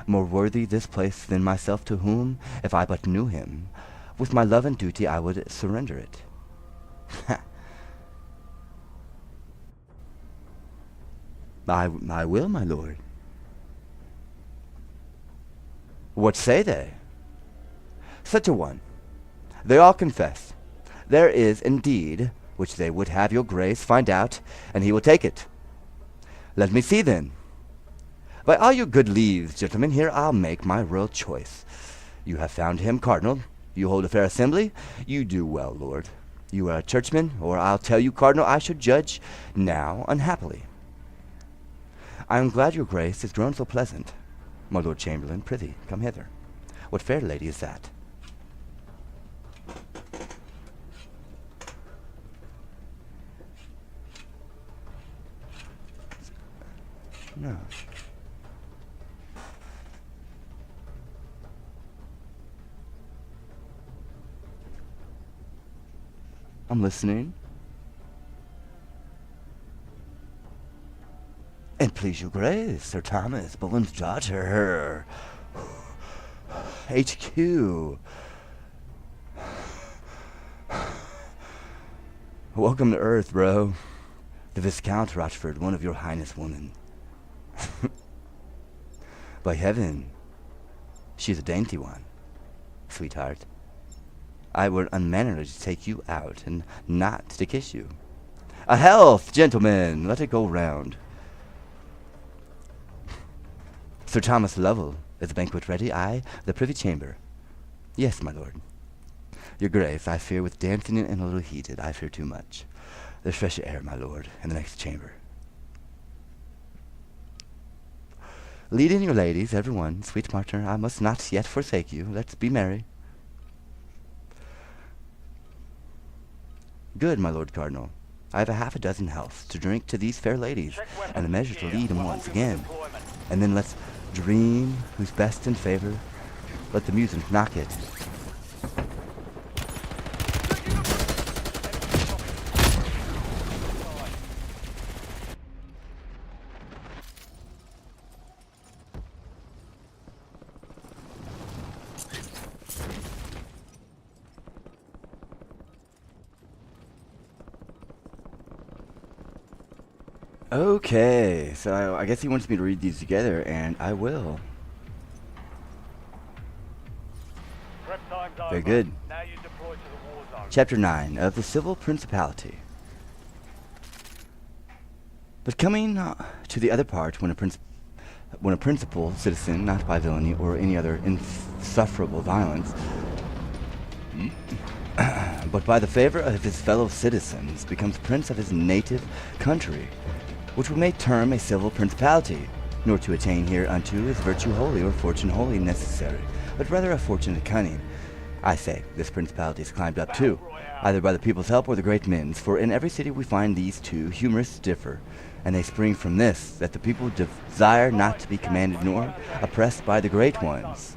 more worthy this place than myself, to whom, if I but knew him, with my love and duty I would surrender it. I will, my lord. What say they? Such a one. They all confess. There is indeed, which they would have your grace find out, and he will take it. Let me see then. By all your good leaves, gentlemen, here I'll make my royal choice. You have found him, cardinal. You hold a fair assembly. You do well, lord. You are a churchman, or I'll tell you, cardinal, I should judge now unhappily. I am glad your grace is grown so pleasant. My lord Chamberlain, prithee, come hither. What fair lady is that? No. I'm listening. And please your grace, Sir Thomas Bullen's daughter. HQ. Welcome to Earth, bro. The Viscount Rochford, one of your highness women. By heaven, she's a dainty one, sweetheart. I were unmannerly to take you out, and not to kiss you. A health, gentlemen! Let it go round. Sir Thomas Lovell, is the banquet ready? Aye, the privy chamber. Yes, my lord. Your grace, I fear with dancing and a little heated, I fear too much. There's fresh air, my lord, in the next chamber. Lead in your ladies, every one. Sweet partner, I must not yet forsake you. Let's be merry. Good, my lord cardinal. I have a half a dozen healths to drink to these fair ladies, and a measure to lead them once again. And then let's dream who's best in favor. Let the music knock it. Okay, so I guess he wants me to read these together, and I will. Prep time's over. Very good. Now you deploy to the war zone. Chapter 9 of the Civil Principality. But coming to the other part, when a principal citizen, not by villainy or any other insufferable violence, but by the favor of his fellow citizens, becomes prince of his native country, which we may term a civil principality, nor to attain hereunto is virtue wholly or fortune wholly necessary, but rather a fortunate cunning. I say, this principality is climbed up too, either by the people's help or the great men's, for in every city we find these two humorists differ, and they spring from this, that the people desire not to be commanded nor oppressed by the great ones.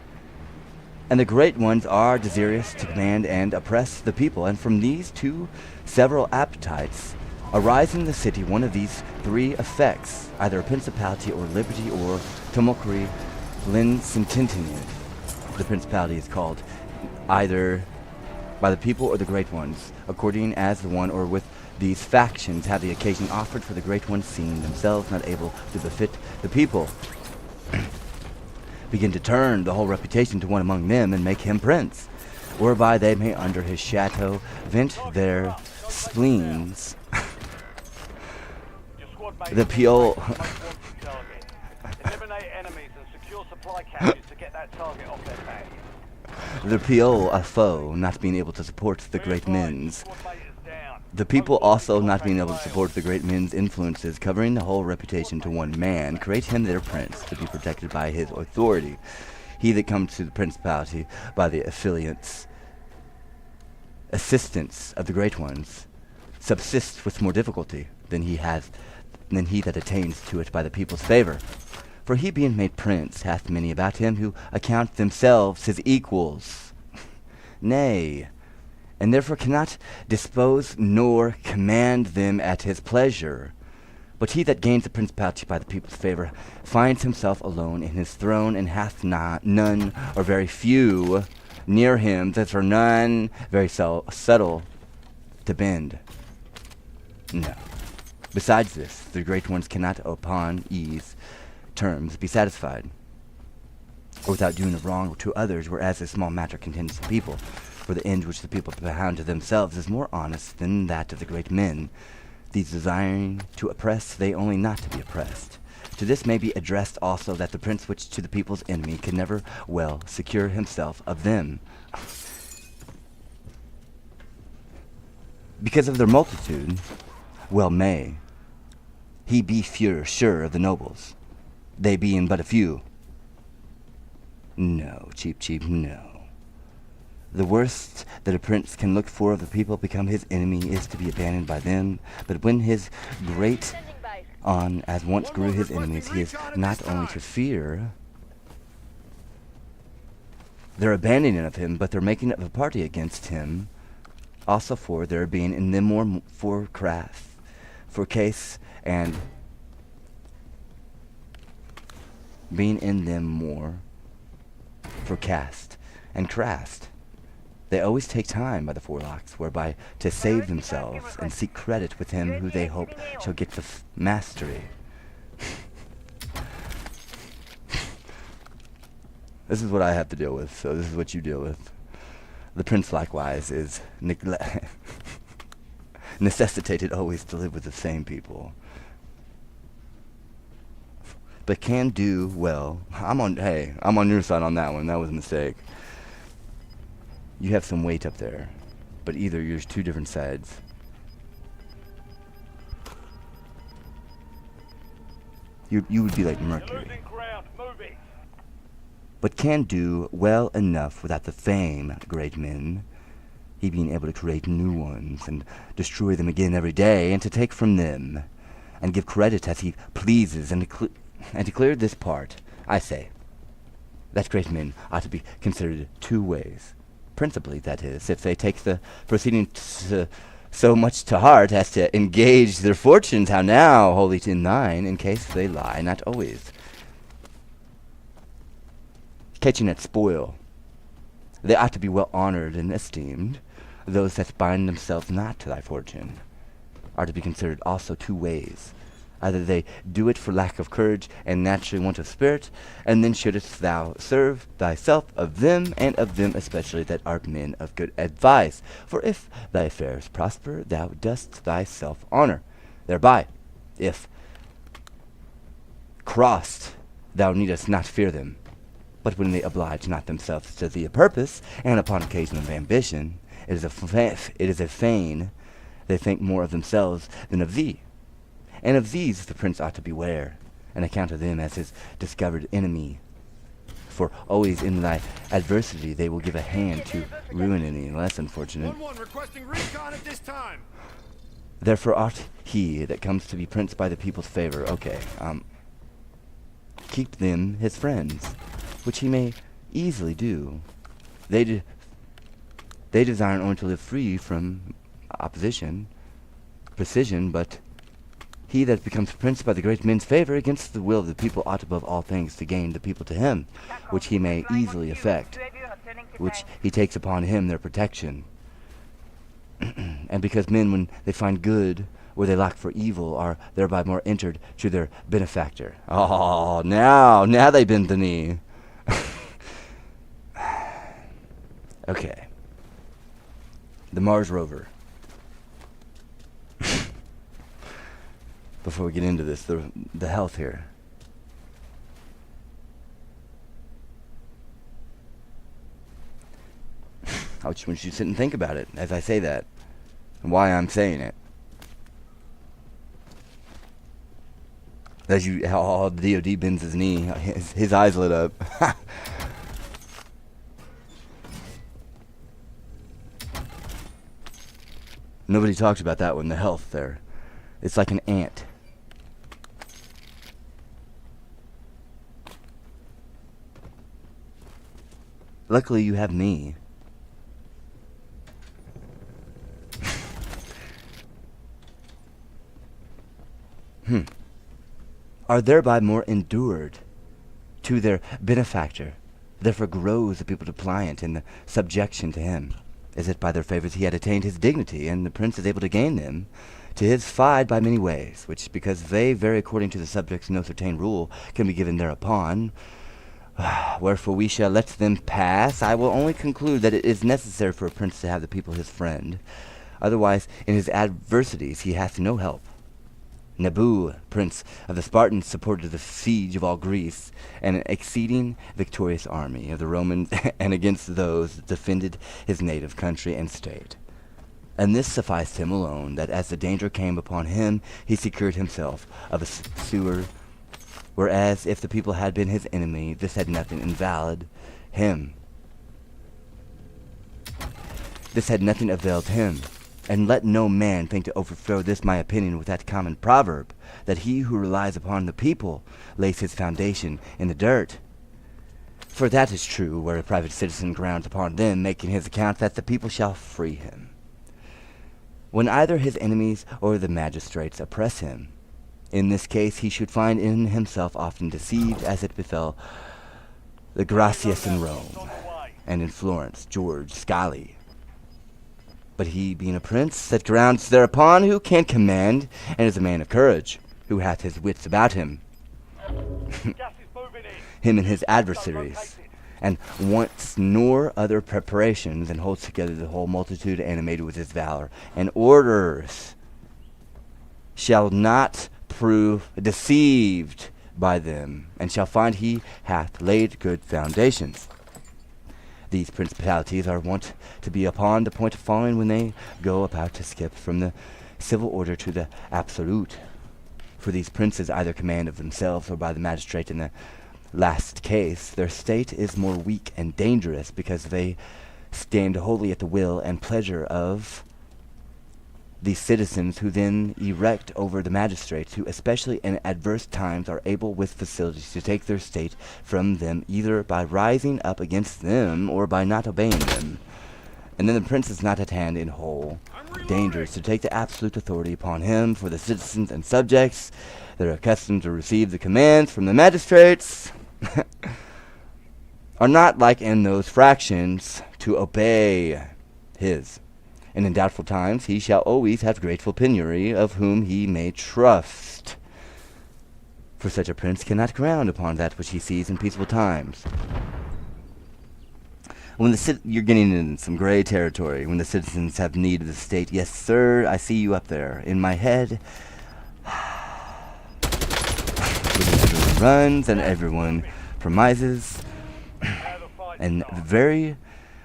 And the great ones are desirous to command and oppress the people, and from these two several appetites arise in the city one of these three effects, either a principality or liberty or tumultuary lincentiative. The principality is called either by the people or the great ones, according as the one or with these factions have the occasion offered for the great ones, seeing themselves not able to befit the people, begin to turn the whole reputation to one among them and make him prince, whereby they may under his chateau vent their spleens. The Piol Eliminate enemies and secure supply caches to get that target off their back. the Piol a foe, not being able to support the great men's. The people also not being able to support the great men's influences, covering the whole reputation to one man, create him their prince, to be protected by his authority. He that comes to the principality by the assistance of the great ones, subsists with more difficulty than he that attains to it by the people's favor. For he being made prince hath many about him who account themselves his equals. Nay, and therefore cannot dispose nor command them at his pleasure. But he that gains the principality by the people's favor finds himself alone in his throne, and hath none or very few near him that are none very subtle to bend. No. Besides this, the great ones cannot upon ease terms be satisfied, or without doing a wrong to others, whereas a small matter contends the people. For the end which the people propound to themselves is more honest than that of the great men. These desiring to oppress, they only not to be oppressed. To this may be addressed also that the prince which to the people's enemy can never well secure himself of them, because of their multitude, well may he be sure of the nobles, they being but a few. No, cheap, no. The worst that a prince can look for of the people become his enemy is to be abandoned by them. But when his great on as once grew his enemies, he is not only to fear their abandoning of him, but their making of a party against him, also for there being in them more for craft, for case, and being in them more for cast and crast. They always take time by the forelocks, whereby to save themselves and seek credit with him who they hope shall get the mastery. This is what I have to deal with, so this is what you deal with. The prince likewise is necessitated always to live with the same people, but can do well. I'm on your side on that one. That was a mistake. You have some weight up there, but either you're two different sides. You would be like You're Mercury, losing ground. Move it. but can do well enough without the fame, great men. He being able to create new ones and destroy them again every day, and to take from them and give credit as he pleases, and to clear this part, I say that great men ought to be considered two ways. Principally, that is, if they take the proceeding so much to heart as to engage their fortunes, how now, wholly in thine, in case they lie, not always. Catching at spoil, they ought to be well honored and esteemed. Those that bind themselves not to thy fortune are to be considered also two ways. Either they do it for lack of courage and naturally want of spirit, and then shouldest thou serve thyself of them, and of them especially that art men of good advice. For if thy affairs prosper, thou dost thyself honor thereby. If crossed, thou needest not fear them. But when they oblige not themselves to thee a purpose, and upon occasion of ambition, it is a feign they think more of themselves than of thee. And of these the prince ought to beware, and account of them as his discovered enemy. For always in thy adversity they will give a hand to ruin any less unfortunate. 1-1 requesting recon at this time. Therefore ought he that comes to be prince by the people's favor, keep them his friends, which he may easily do. They desire only to live free from opposition, precision, but he that becomes prince by the great men's favor against the will of the people ought above all things to gain the people to him, which he may easily effect, which he takes upon him their protection. And because men, when they find good where they lack for evil, are thereby more entered to their benefactor. Oh, now they bend the knee. Okay. The Mars rover. Before we get into this, the health here. I just want you to sit and think about it as I say that, and why I'm saying it. How the DOD bends his knee, his eyes lit up. Nobody talks about that one, the health there. It's like an ant. Luckily you have me. Are thereby more endured to their benefactor, therefore grows the people depliant in the subjection to him. As if by their favors he had attained his dignity, and the prince is able to gain them to his side by many ways, which, because they vary according to the subject's no certain rule, can be given thereupon. Wherefore we shall let them pass. I will only conclude that it is necessary for a prince to have the people his friend. Otherwise, in his adversities he hath no help. Nabu, prince of the Spartans, supported the siege of all Greece, and an exceeding victorious army of the Romans, and against those that defended his native country and state. And this sufficed him alone, that as the danger came upon him, he secured himself of a sewer. Whereas, if the people had been his enemy, this had nothing invalid him. This had nothing availed him. And let no man think to overthrow this my opinion with that common proverb, that he who relies upon the people lays his foundation in the dirt. For that is true, where a private citizen grounds upon them, making his account that the people shall free him. When either his enemies or the magistrates oppress him, in this case he should find in himself often deceived, as it befell the Gracias in Rome, and in Florence, George Scali. But he, being a prince that grounds thereupon, who can command, and is a man of courage, who hath his wits about him, him and his adversaries, and wants nor other preparations, and holds together the whole multitude animated with his valor, and orders, shall not prove deceived by them, and shall find he hath laid good foundations. These principalities are wont to be upon the point of falling when they go about to skip from the civil order to the absolute. For these princes either command of themselves or by the magistrate in the last case, their state is more weak and dangerous because they stand wholly at the will and pleasure of these citizens, who then erect over the magistrates, who especially in adverse times are able with facilities to take their state from them, either by rising up against them or by not obeying them. And then the prince is not at hand in whole dangers to take the absolute authority upon him, for the citizens and subjects that are accustomed to receive the commands from the magistrates are not like in those fractions to obey his. And in doubtful times he shall always have grateful penury of whom he may trust. For such a prince cannot ground upon that which he sees in peaceful times. When you're getting in some gray territory, when the citizens have need of the state. Yes, sir, I see you up there. In my head, everyone runs and everyone promises, and very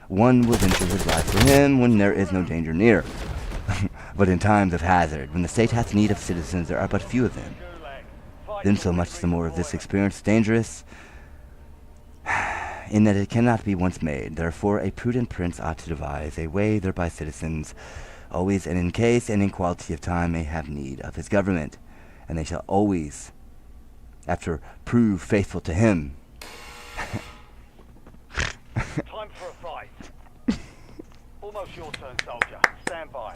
one will venture his life for him when there is no danger near. But in times of hazard, when the state hath need of citizens, there are but few of them. Then so much the more of this experience dangerous, in that it cannot be once made. Therefore a prudent prince ought to devise a way thereby citizens always and in case and in quality of time may have need of his government, and they shall always after prove faithful to him. Time for a fight. Almost your turn, soldier. Stand by.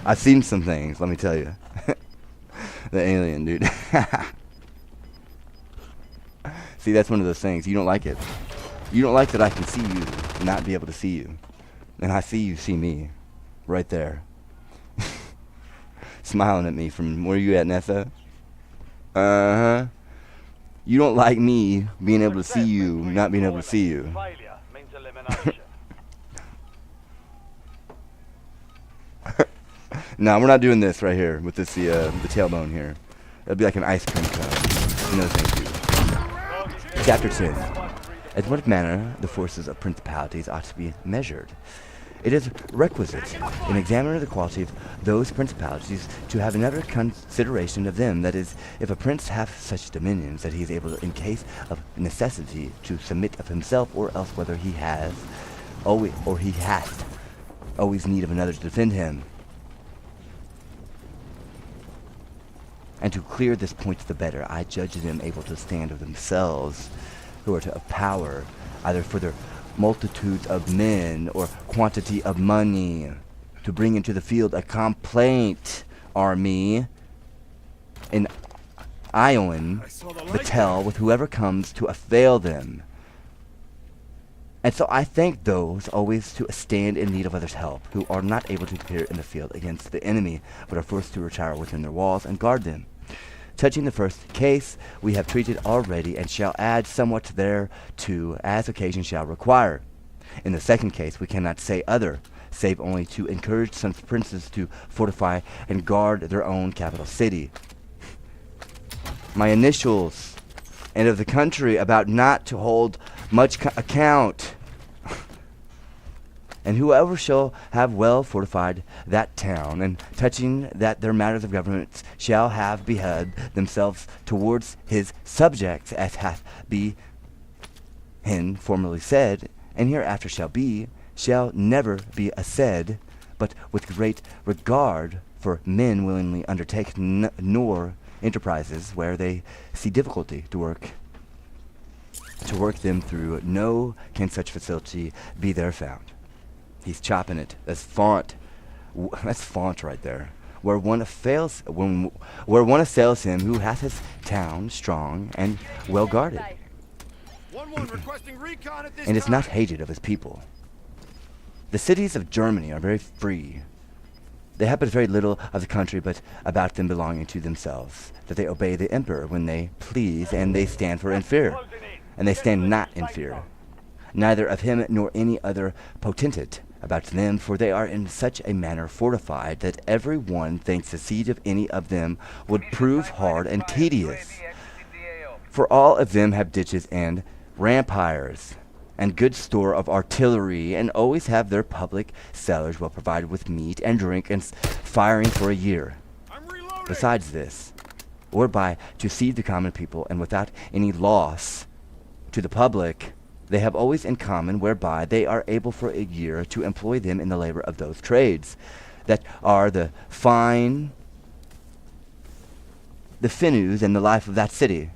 I've seen some things, let me tell you. The alien, dude. See, that's one of those things. You don't like it. You don't like that I can see you and not be able to see you. And I see you see me. Right there. Smiling at me from where you at, Nessa? Uh-huh. You don't like me being able to see you, not being able to see you. Failure means elimination. No, we're not doing this right here with this the tailbone here. It'll be like an ice cream cone. No, thank you. Chapter 10. In what manner the forces of principalities ought to be measured. It is requisite in examining the quality of those principalities to have another consideration of them. That is, if a prince have such dominions that he is able, in case of necessity, to submit of himself, or else whether he has always or he hath always need of another to defend him. And to clear this point the better, I judge them able to stand of themselves, who are to have power, either for their multitudes of men or quantity of money, to bring into the field a complaint army in Iowan, Battelle, with whoever comes to avail them. And so I thank those always to stand in need of others' help, who are not able to appear in the field against the enemy, but are forced to retire within their walls and guard them. Touching the first case, we have treated already, and shall add somewhat thereto, as occasion shall require. In the second case, we cannot say other, save only to encourage some princes to fortify and guard their own capital city. My initials, and of the country about not to hold much account. And whoever shall have well fortified that town, and touching that their matters of government shall have beheld themselves towards his subjects, as hath been formerly said, and hereafter shall be, shall never be assaid, but with great regard for men willingly undertake nor enterprises where they see difficulty to work them through, no can such facility be there found. He's chopping it. That's font. That's font right there. Where one assails him who hath his town strong and well guarded, 1-1 requesting recon at this and is time. not hated of his people. The cities of Germany are very free. They have but very little of the country but about them belonging to themselves, that they obey the emperor when they please, and they stand for in fear, and they stand not in fear, neither of him nor any other potentate about them, for they are in such a manner fortified that every one thinks the siege of any of them would prove hard and tedious. For all of them have ditches and rampires, and good store of artillery, and always have their public cellars well provided with meat and drink and firing for a year. I'm reloading. Besides this, or by to feed the common people, and without any loss to the public, they have always in common, whereby they are able for a year to employ them in the labor of those trades that are the sinews and the life of that city.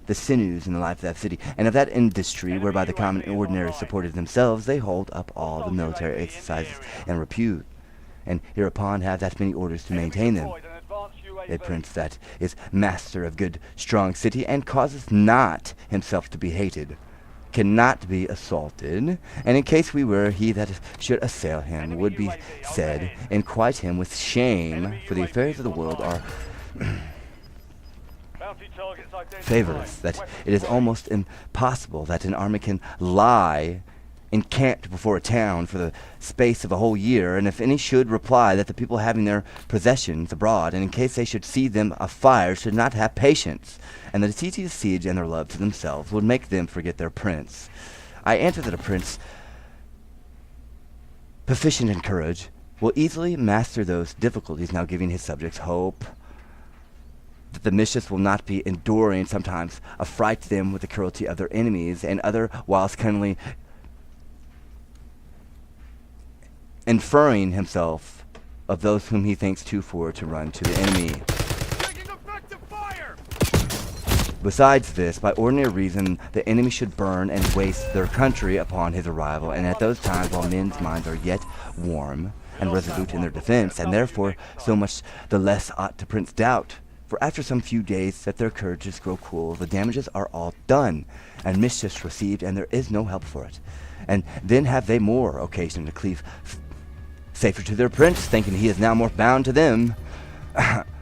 The sinews in the life of that city, and of that industry whereby the common and ordinary supported themselves, they hold up all the military exercises and repute, and hereupon have that many orders to maintain them. A prince that is master of good strong city, and causeth not himself to be hated, cannot be assaulted, and in case we were, he that should assail him would be said, and quite him with shame, for the affairs of the world are favorless, that it is almost impossible that an army can lie encamped before a town for the space of a whole year, and if any should reply that the people having their possessions abroad, and in case they should see them afire, should not have patience, and the tedious siege and their love to themselves would make them forget their prince, I answer that a prince proficient in courage will easily master those difficulties, now giving his subjects hope that the mischief will not be enduring, sometimes affright them with the cruelty of their enemies, and other whilst cunningly inferring himself of those whom he thinks too forward to run to the enemy. Taking effective fire. Besides this, by ordinary reason, the enemy should burn and waste their country upon his arrival, and at those times while men's minds are yet warm and resolute in their defense, and therefore so much the less ought the prince doubt. For after some few days that their courages grow cool, the damages are all done, and mischiefs received, and there is no help for it. And then have they more occasion to cleave safer to their prince, thinking he is now more bound to them,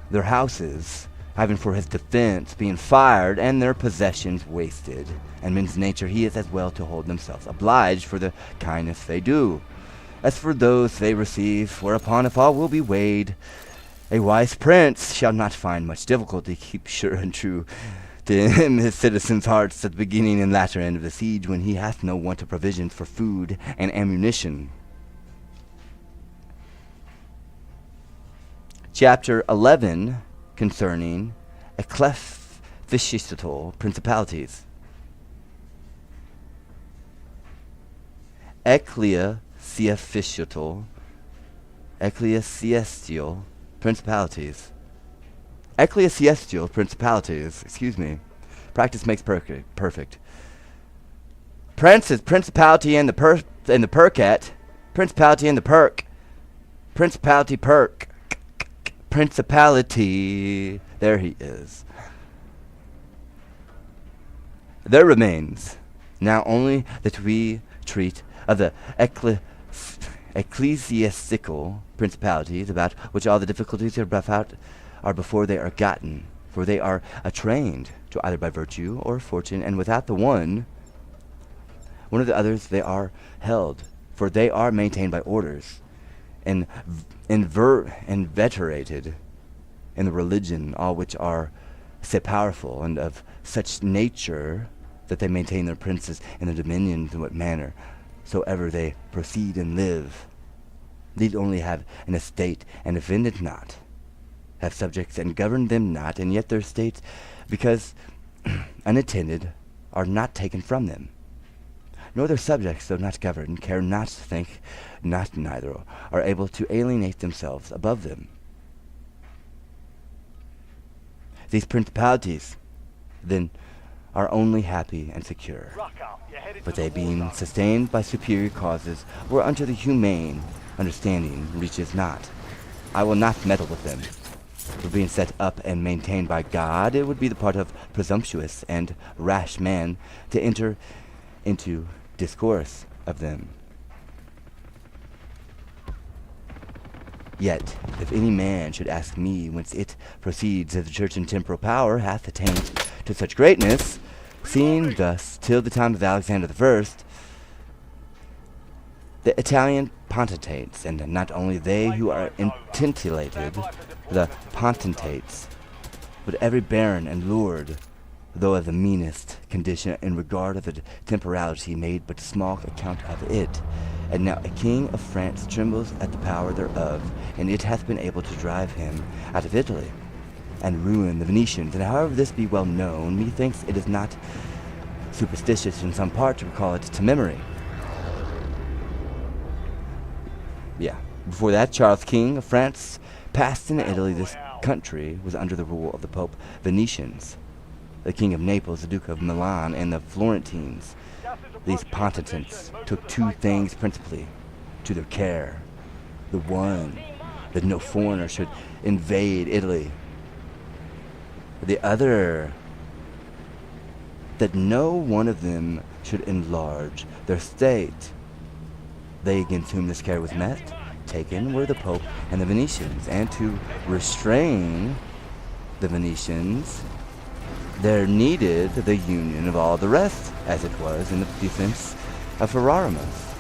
their houses having for his defense being fired, and their possessions wasted. And men's nature he is as well to hold themselves obliged for the kindness they do, as for those they receive, whereupon if all will be weighed, a wise prince shall not find much difficulty to keep sure and true to him his citizens' hearts at the beginning and latter end of the siege, when he hath no want of provisions for food and ammunition. Chapter 11, concerning ecclesiastical principalities. Ecclesiastical principalities. Ecclesiastical principalities, excuse me. Practice makes perfect. Prince is principality in the perket. Principality in the perk. Principality perk. Principality. There he is. There remains now only that we treat of the ecclesiastical principalities, about which all the difficulties are before they are gotten, for they are attained to either by virtue or fortune, and without the one of the others they are held, for they are maintained by orders, and inveterated in the religion, all which are so powerful and of such nature that they maintain their princes in their dominions in what manner soever they proceed and live. These only have an estate, and offend it not, have subjects, and govern them not, and yet their states, because unattended, are not taken from them. Nor their subjects, though not governed, care not, think not, neither are able to alienate themselves above them. These principalities, then, are only happy and secure, but they being sustained by superior causes, whereunto the humane understanding reaches not. I will not meddle with them. For being set up and maintained by God, it would be the part of presumptuous and rash man to enter into discourse of them. Yet, if any man should ask me whence it proceeds that the church and temporal power hath attained to such greatness, seeing thus till the time of Alexander I, the Italian potentates, and not only they who are intitulated the potentates, but every baron and lord though of the meanest condition in regard of the temporality, made but small account of it. And now a king of France trembles at the power thereof, and it hath been able to drive him out of Italy, and ruin the Venetians. And however this be well known, methinks it is not superstitious in some part to recall it to memory. Yeah. Before that, Charles, King of France, passed into Italy. This country was under the rule of the Pope Venetians, the King of Naples, the Duke of Milan, and the Florentines. These potentates took two things principally to their care. The one, that no foreigner should invade Italy. The other, that no one of them should enlarge their state. They against whom this care was taken were the Pope and the Venetians, and to restrain the Venetians there needed the union of all the rest, as it was in the defense of Ferraramus.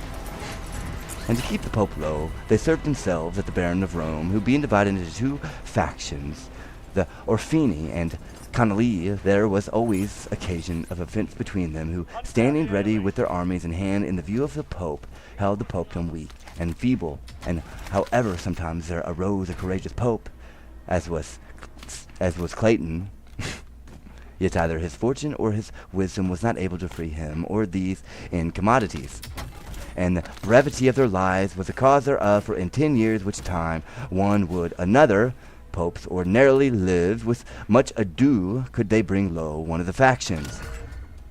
And to keep the Pope low, they served themselves at the Baron of Rome, who being divided into two factions, the Orfini and Canali, there was always occasion of offense between them, who, standing ready with their armies in hand in the view of the Pope, held the popedom weak and feeble. And however sometimes there arose a courageous Pope, as was Clayton, yet either his fortune or his wisdom was not able to free him or these in commodities. And the brevity of their lives was the cause thereof, for in 10 years which time one would another, popes ordinarily lived with much ado could they bring low one of the factions.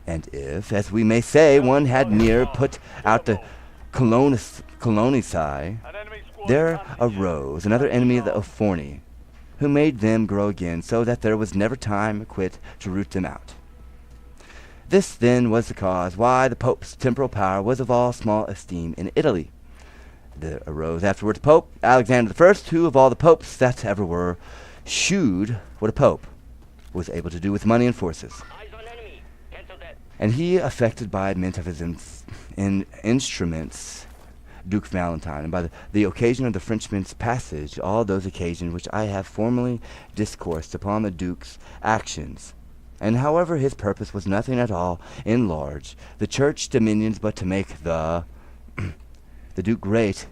And if, as we may say, one had near put out the colonici, there arose another enemy of the Orfini, who made them grow again, so that there was never time quit to root them out. This then was the cause why the Pope's temporal power was of all small esteem in Italy. There arose afterwards Pope Alexander I, who of all the popes that ever were, shewed what a pope was able to do with money and forces. And he, affected by mint of his instruments, Duke Valentine, and by the occasion of the Frenchman's passage, all those occasions which I have formerly discoursed upon the Duke's actions. And however his purpose was nothing at all in large, the church dominions, but to make the Duke great,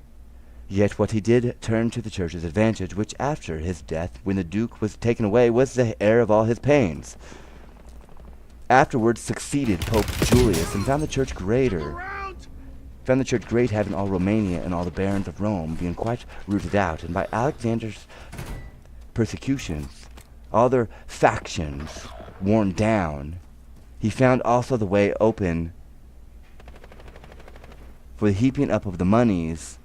yet what he did turn to the church's advantage, which after his death, when the Duke was taken away, was the heir of all his pains. Afterwards succeeded Pope Julius, and found the church great, having all Romania and all the barons of Rome being quite rooted out, and by Alexander's persecutions, all their factions worn down, he found also the way open for the heaping up of the monies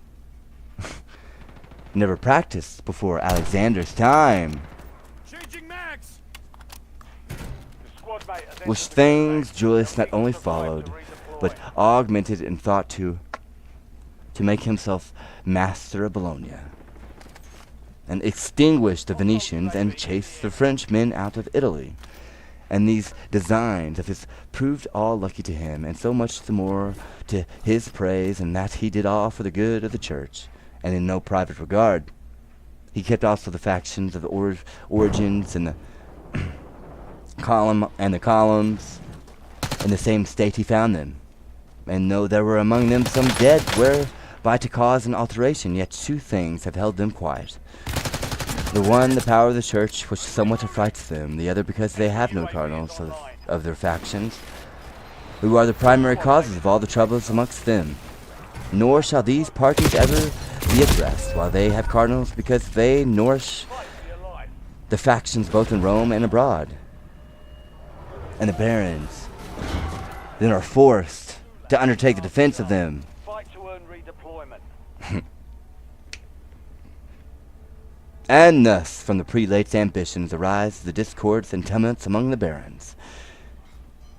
never practiced before Alexander's time, Changing mags. which things Julius not only followed, but augmented and thought to make himself master of Bologna, and extinguish the Venetians and chase the Frenchmen out of Italy. And these designs of his proved all lucky to him, and so much the more to his praise, and that he did all for the good of the church, and in no private regard. He kept also the factions of the origins and the columns in the same state he found them. And though there were among them some dead whereby to cause an alteration, yet two things have held them quiet. The one, the power of the church, which somewhat affrights them; the other, because they have no cardinals of their factions, who are the primary causes of all the troubles amongst them. Nor shall these parties ever be at rest, while they have cardinals, because they nourish the factions both in Rome and abroad. And the barons then are forced to undertake the defense of them. Fight to earn redeployment. And thus, from the prelates' ambitions arise the discords and tumults among the barons.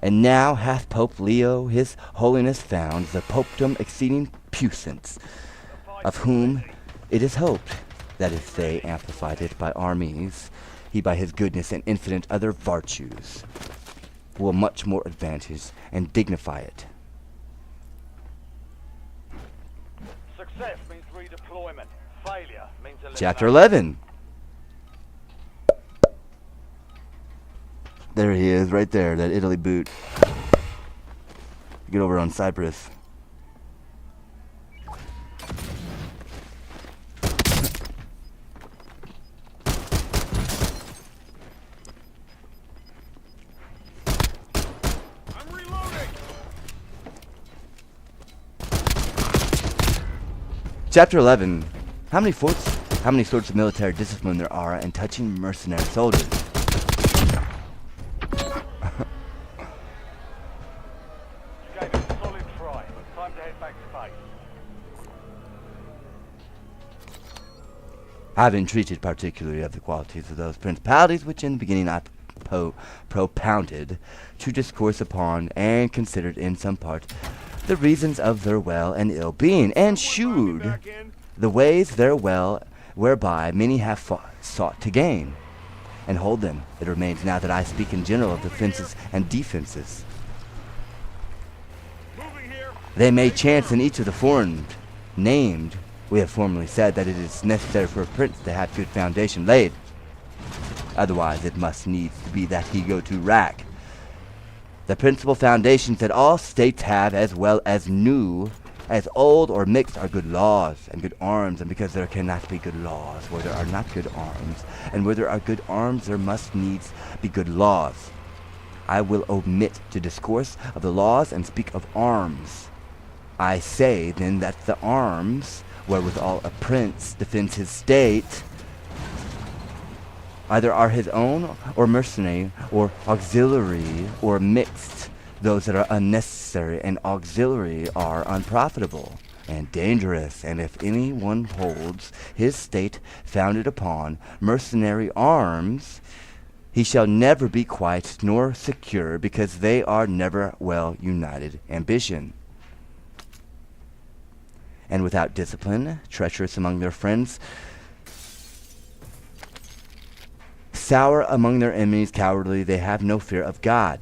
And now hath Pope Leo his holiness found the popedom exceeding puissance, of whom it is hoped that if they amplified it by armies, he by his goodness and infinite other virtues will much more advantage and dignify it. Success means redeployment. Failure means elimination. Chapter 11. There he is, right there, that Italy boot. Get over on Cyprus. I'm reloading. Chapter 11. How many sorts of military discipline there are in touching mercenary soldiers? You gave us a solid try. Time to head back to base. Having treated particularly of the qualities of those principalities which in the beginning I propounded to discourse upon and considered in some part the reasons of their well and ill being, and shewed Back in. the ways their well whereby many have sought to gain, and hold them. It remains now that I speak in general of defenses and defenses. Moving here. They may chance in each of the foreign named. We have formerly said that it is necessary for a prince to have good foundation laid. Otherwise it must needs be that he go to rack. The principal foundations that all states have, as well as new, as old or mixed, are good laws and good arms, and because there cannot be good laws where there are not good arms, and where there are good arms there must needs be good laws. I will omit to discourse of the laws and speak of arms. I say then that the arms wherewithal a prince defends his state either are his own, or mercenary, or auxiliary, or mixed. Those that are unnecessary and auxiliary are unprofitable and dangerous, and if any one holds his state founded upon mercenary arms, he shall never be quiet nor secure, because they are never well united ambition. And without discipline, treacherous among their friends, sour among their enemies, cowardly, they have no fear of God.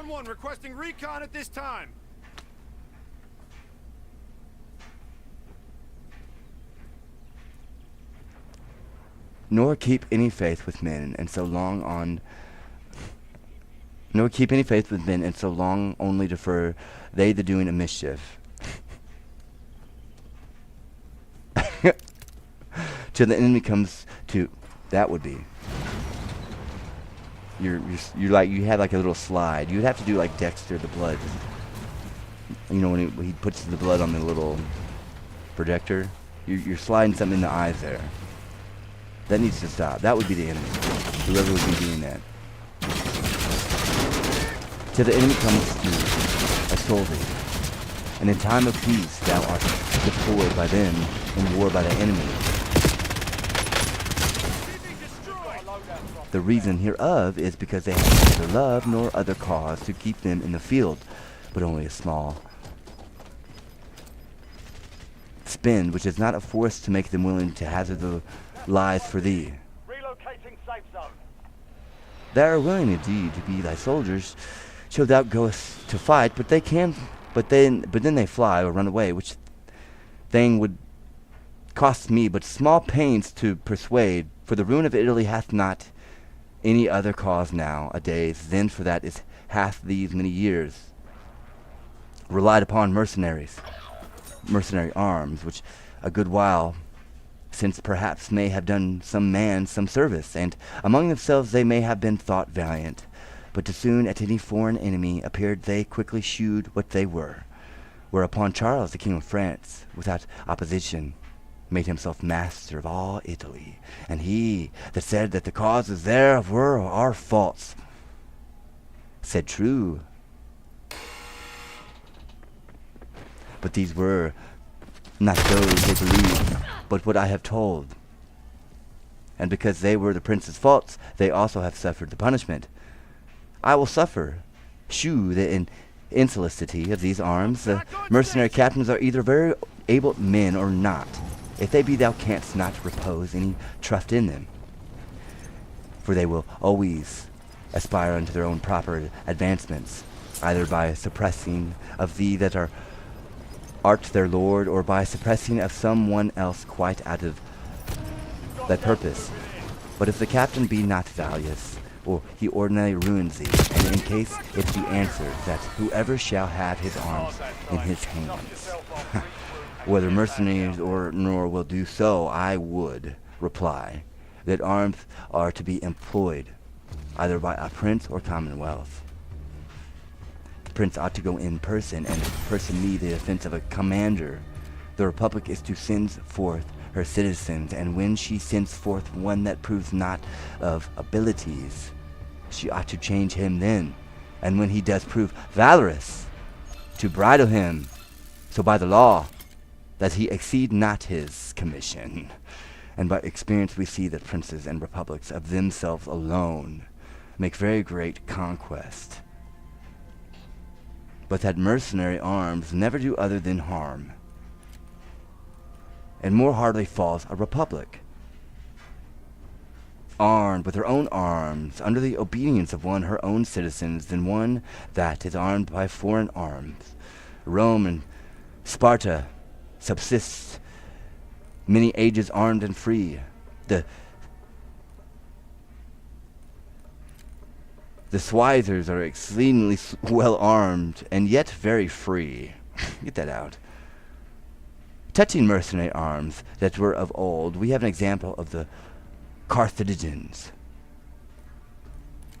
One requesting recon at this time. Nor keep any faith with men, and so long nor keep any faith with men, and so long only defer they the doing of mischief. Till the enemy comes to, that would be. You're like, you have like a little slide. You'd have to do like Dexter the Blood. You know, when he puts the blood on the little projector, you're sliding something in the eyes there. That needs to stop. That would be the enemy. Whoever would be doing that. Till the enemy comes to assault thee, and in time of peace thou art deployed by them, in war by the enemy. The reason hereof is because they have neither love nor other cause to keep them in the field, but only a small spend, which is not a force to make them willing to hazard their lives for thee. Relocating safe zone. They are willing indeed to be thy soldiers, till thou goest to fight, but then they fly or run away, which thing would cost me but small pains to persuade, for the ruin of Italy hath not any other cause now a days than for that is hath these many years relied upon mercenary arms, which a good while since perhaps may have done some man some service, and among themselves they may have been thought valiant, but too soon at any foreign enemy appeared they quickly shewed what they were, whereupon Charles the King of France without opposition made himself master of all Italy, and he that said that the causes thereof were our faults said true. But these were not those they believed, but what I have told. And because they were the prince's faults, they also have suffered the punishment. I will suffer. Shew the infelicity of these arms. The mercenary captains are either very able men or not. If they be, thou canst not repose any trust in them. For they will always aspire unto their own proper advancements, either by suppressing of thee that are art their lord, or by suppressing of some one else quite out of thy purpose. But if the captain be not valious, or he ordinarily ruins thee, and in case it be answered that whoever shall have his arms in his hands, whether mercenaries or nor will do so, I would reply that arms are to be employed either by a prince or commonwealth. The prince ought to go in person, and person me the defense of a commander. The republic is to send forth her citizens, and when she sends forth one that proves not of abilities, she ought to change him then, and when he does prove valorous, to bridle him, so by the law, that he exceed not his commission. And by experience we see that princes and republics of themselves alone make very great conquest, but that mercenary arms never do other than harm. And more hardly falls a republic, armed with her own arms, under the obedience of one her own citizens, than one that is armed by foreign arms. Rome and Sparta subsist many ages armed and free. The Swisers are exceedingly well armed, and yet very free. Get that out. Touching mercenary arms that were of old, we have an example of the Carthaginians,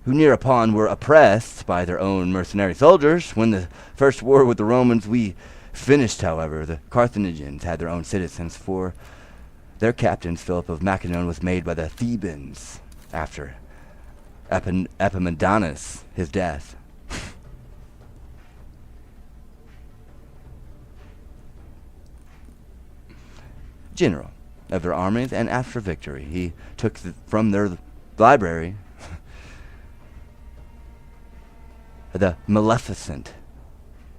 who near upon were oppressed by their own mercenary soldiers. When the first war with the Romans we finished, however, the Carthaginians had their own citizens, for their captain Philip of Macedon was made by the Thebans after Epaminondas his death. General of their armies, and after victory he took from their library the Maleficent.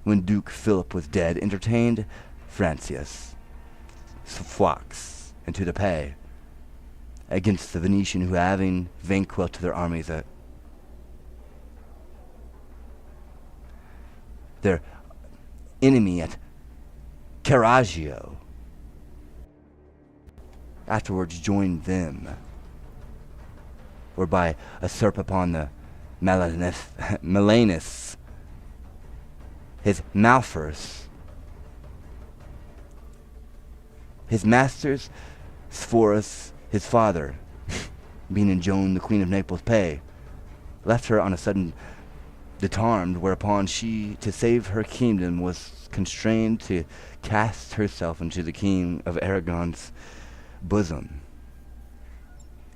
When Duke Philip was dead, entertained Francis Fox into the pay against the Venetian, who having vanquished their armies their enemy at Carragio, afterwards joined them, whereby usurp upon the Melanus, his Malphurs, his masters, Sphorus, his father, being in Joan, the Queen of Naples' pay, left her on a sudden disarmed, whereupon she, to save her kingdom, was constrained to cast herself into the King of Aragon's bosom.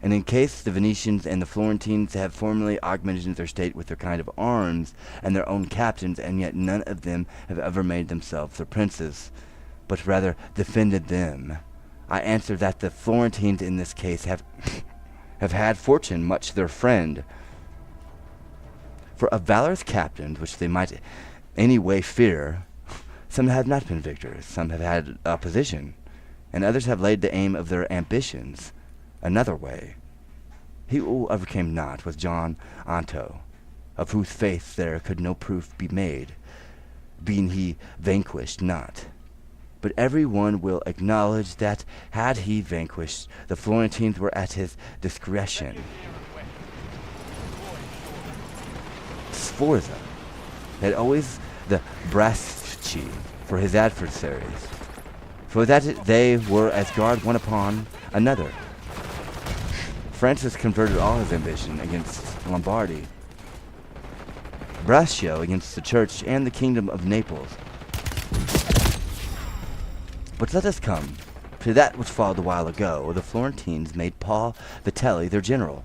And in case the Venetians and the Florentines have formerly augmented their state with their kind of arms and their own captains, and yet none of them have ever made themselves their princes, but rather defended them, I answer that the Florentines in this case have had fortune much their friend. For of valorous captains, which they might any way fear, some have not been victors, some have had opposition, and others have laid the aim of their ambitions another way. He who overcame not was John Anto, of whose faith there could no proof be made, being he vanquished not. But every one will acknowledge that, had he vanquished, the Florentines were at his discretion. Sforza had always the braschi for his adversaries, for that they were as guard one upon another. Francis converted all his ambition against Lombardy, Braccio against the church and the kingdom of Naples. But let us come to that which followed a while ago. The Florentines made Paul Vitelli their general,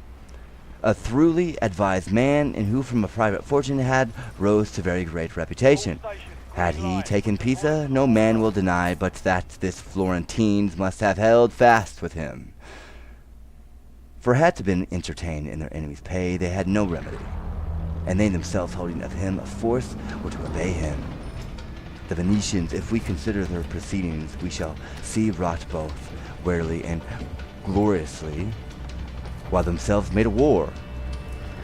a thoroughly advised man, and who from a private fortune had rose to very great reputation. Had he taken Pisa, no man will deny but that this Florentines must have held fast with him. For had to been entertained in their enemies' pay, they had no remedy, and they themselves holding of him a force were to obey him. The Venetians, if we consider their proceedings, we shall see wrought both warily and gloriously, while themselves made a war,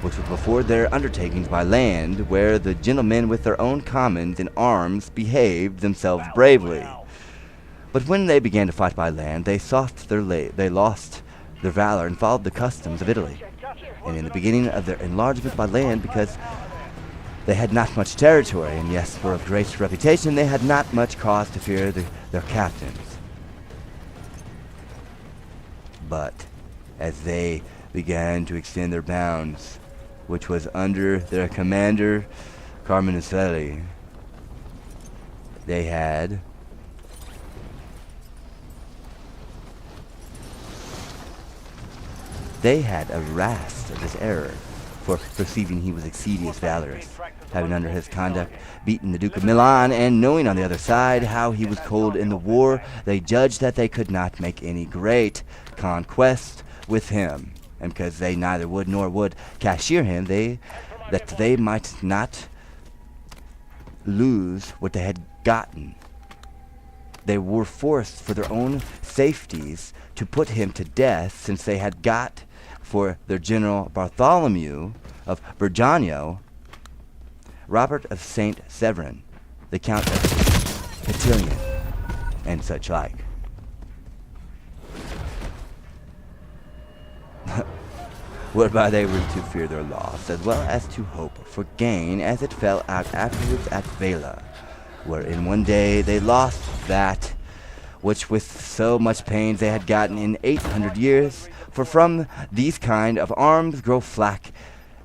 which was before their undertakings by land, where the gentlemen with their own commons and arms behaved themselves bravely. But when they began to fight by land, they lost their valor and followed the customs of Italy. And in the beginning of their enlargement by land, because they had not much territory, and yes, were of great reputation, they had not much cause to fear their captains. But as they began to extend their bounds, which was under their commander, Machiavelli, they had harassed this error, for perceiving he was exceedingly valorous, having under his conduct beaten the Duke of Milan, and knowing on the other side how he was cold in the war, they judged that they could not make any great conquest with him, and because they neither would nor would cashier him, that they might not lose what they had gotten. They were forced for their own safeties to put him to death, since they had got for their general Bartholomew of Bergano, Robert of St. Severin, the Count of Petillion, and such like. Whereby they were to fear their loss, as well as to hope for gain, as it fell out afterwards at VIII, where in one day they lost that which with so much pains they had gotten in 800 years. For from these kind of arms grow flack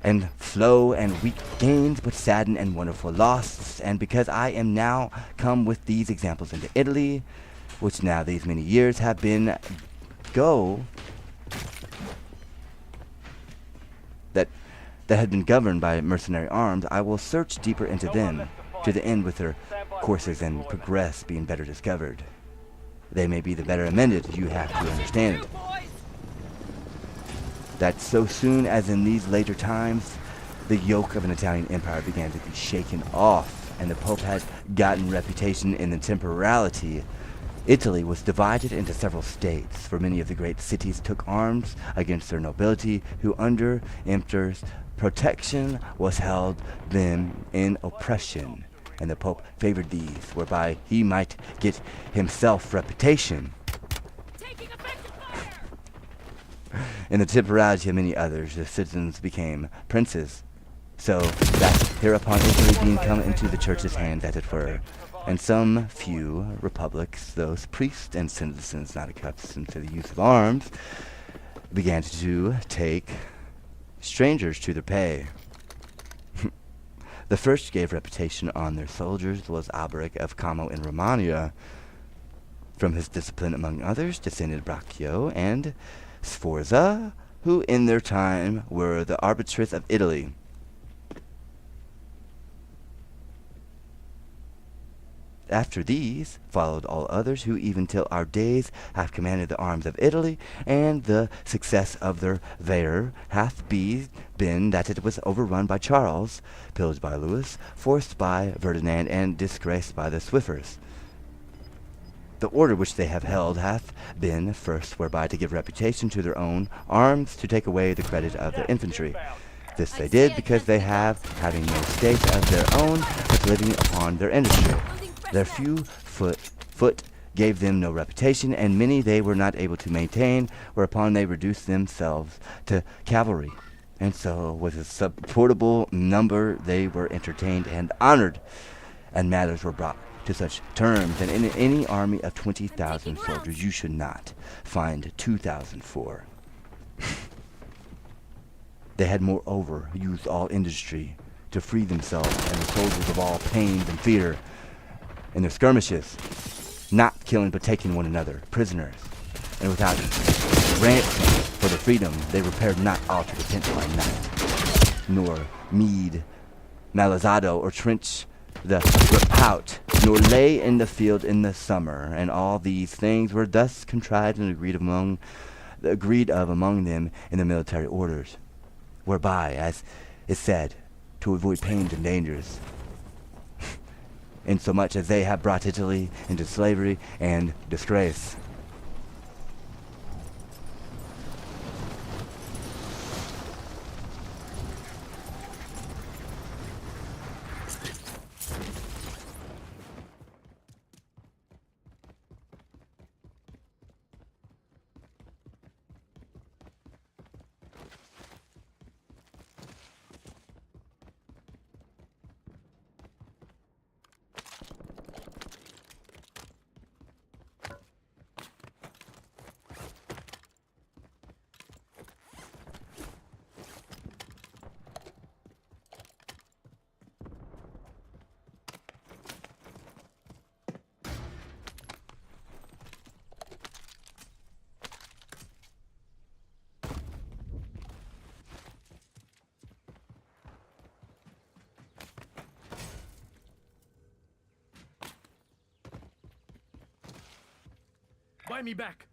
and flow and weak gains, but sadden and wonderful loss. And because I am now come with these examples into Italy, which now these many years have been that had been governed by mercenary arms, I will search deeper into them, to the end with their courses and progress being better discovered. They may be the better amended, you have to understand it. That so soon as in these later times, the yoke of an Italian empire began to be shaken off, and the Pope had gotten reputation in the temporality, Italy was divided into several states, for many of the great cities took arms against their nobility, who under emperor's protection was held them in oppression, and the Pope favored these, whereby he might get himself reputation. In the temporality of many others, the citizens became princes, so that hereupon Italy being come into the church's hands, as it were, and some few republics, those priests and citizens not accustomed to the use of arms, began to take strangers to their pay. The first gave reputation on their soldiers was Alberic of Como in Romagna. From his discipline among others descended Braccio and Sforza, who in their time were the arbitraries of Italy. After these followed all others, who even till our days have commanded the arms of Italy, and the success of their VIII hath been that it was overrun by Charles, pillaged by Louis, forced by Ferdinand, and disgraced by the Swiffers. The order which they have held hath been first whereby to give reputation to their own arms, to take away the credit of the infantry. This they did because they have, having no state of their own, but living upon their industry. Their few foot gave them no reputation, and many they were not able to maintain, whereupon they reduced themselves to cavalry. And so with a supportable number they were entertained and honored, and matters were brought to such terms, and in any army of 20,000 soldiers you should not find 2,004. They had moreover used all industry to free themselves and the soldiers of all pains and fear in their skirmishes, not killing but taking one another prisoners, and without ransom for their freedom they repaired not all to the tent by night, nor mead, malazado, or trench the repout, nor lay in the field in the summer. And all these things were thus contrived and agreed of among them in the military orders, whereby, as is said, to avoid pains and dangers, insomuch as they have brought Italy into slavery and disgrace. Buy me back.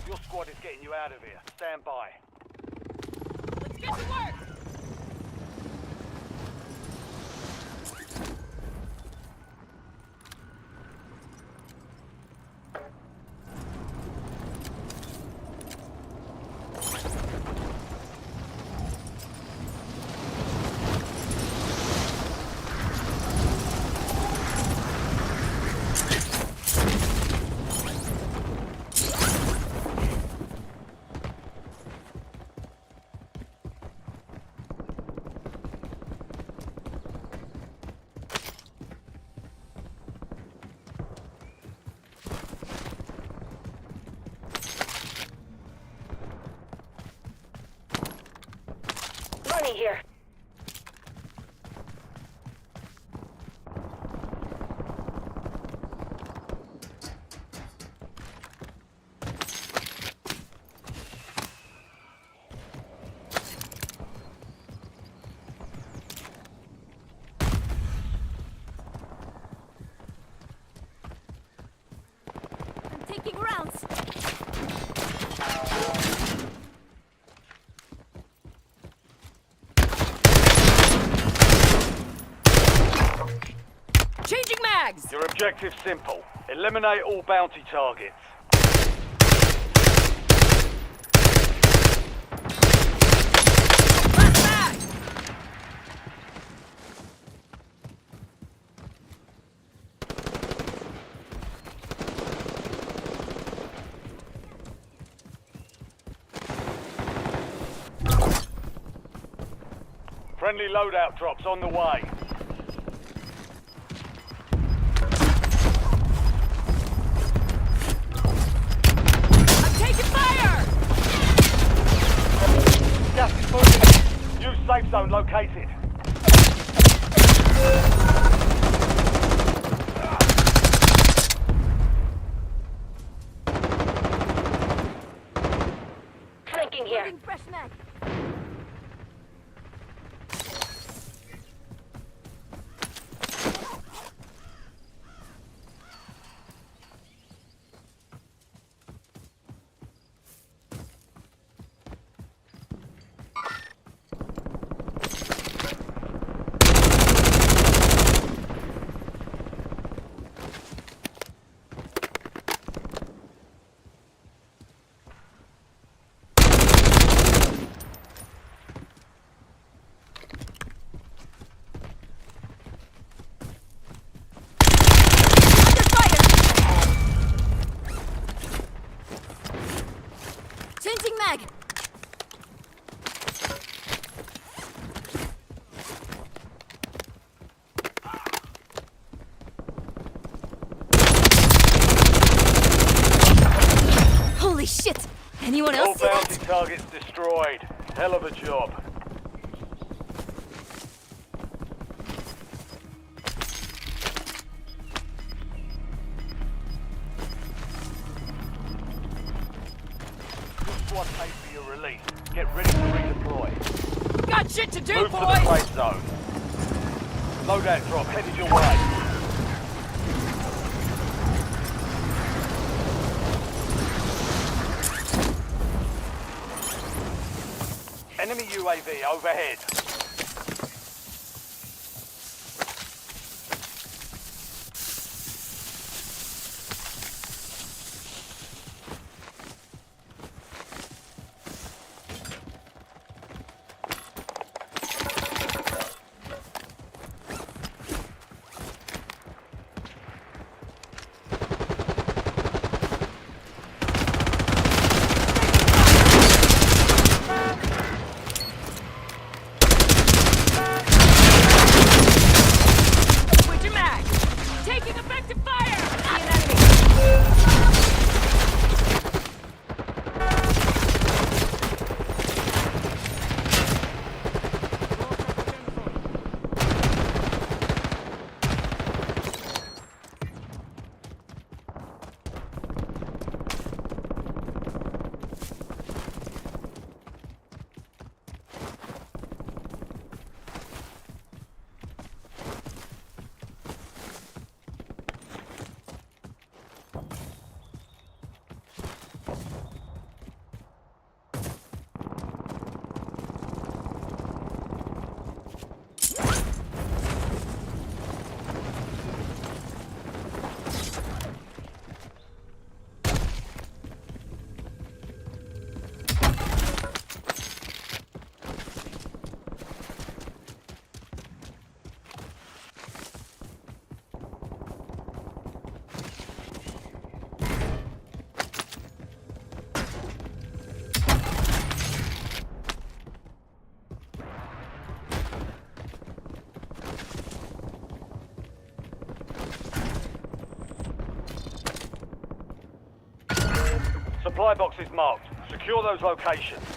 Your squad is getting you out of here. Stand by. Let's get to work! Here. I'm taking rounds. Changing mags! Your objective's simple. Eliminate all bounty targets. Last mag! Friendly loadout drops on the way. Gas is moving. New safe zone located. Flanking here. Loading fresh mag. Changing mag! Holy shit! Anyone All else see bounty that? targets destroyed. Hell of a job. Your squad paid for your release. Get ready to redeploy. Got shit to do, Move to the boys! safe zone. Loadout drop headed your way. Enemy UAV overhead. Supply boxes marked. Secure those locations.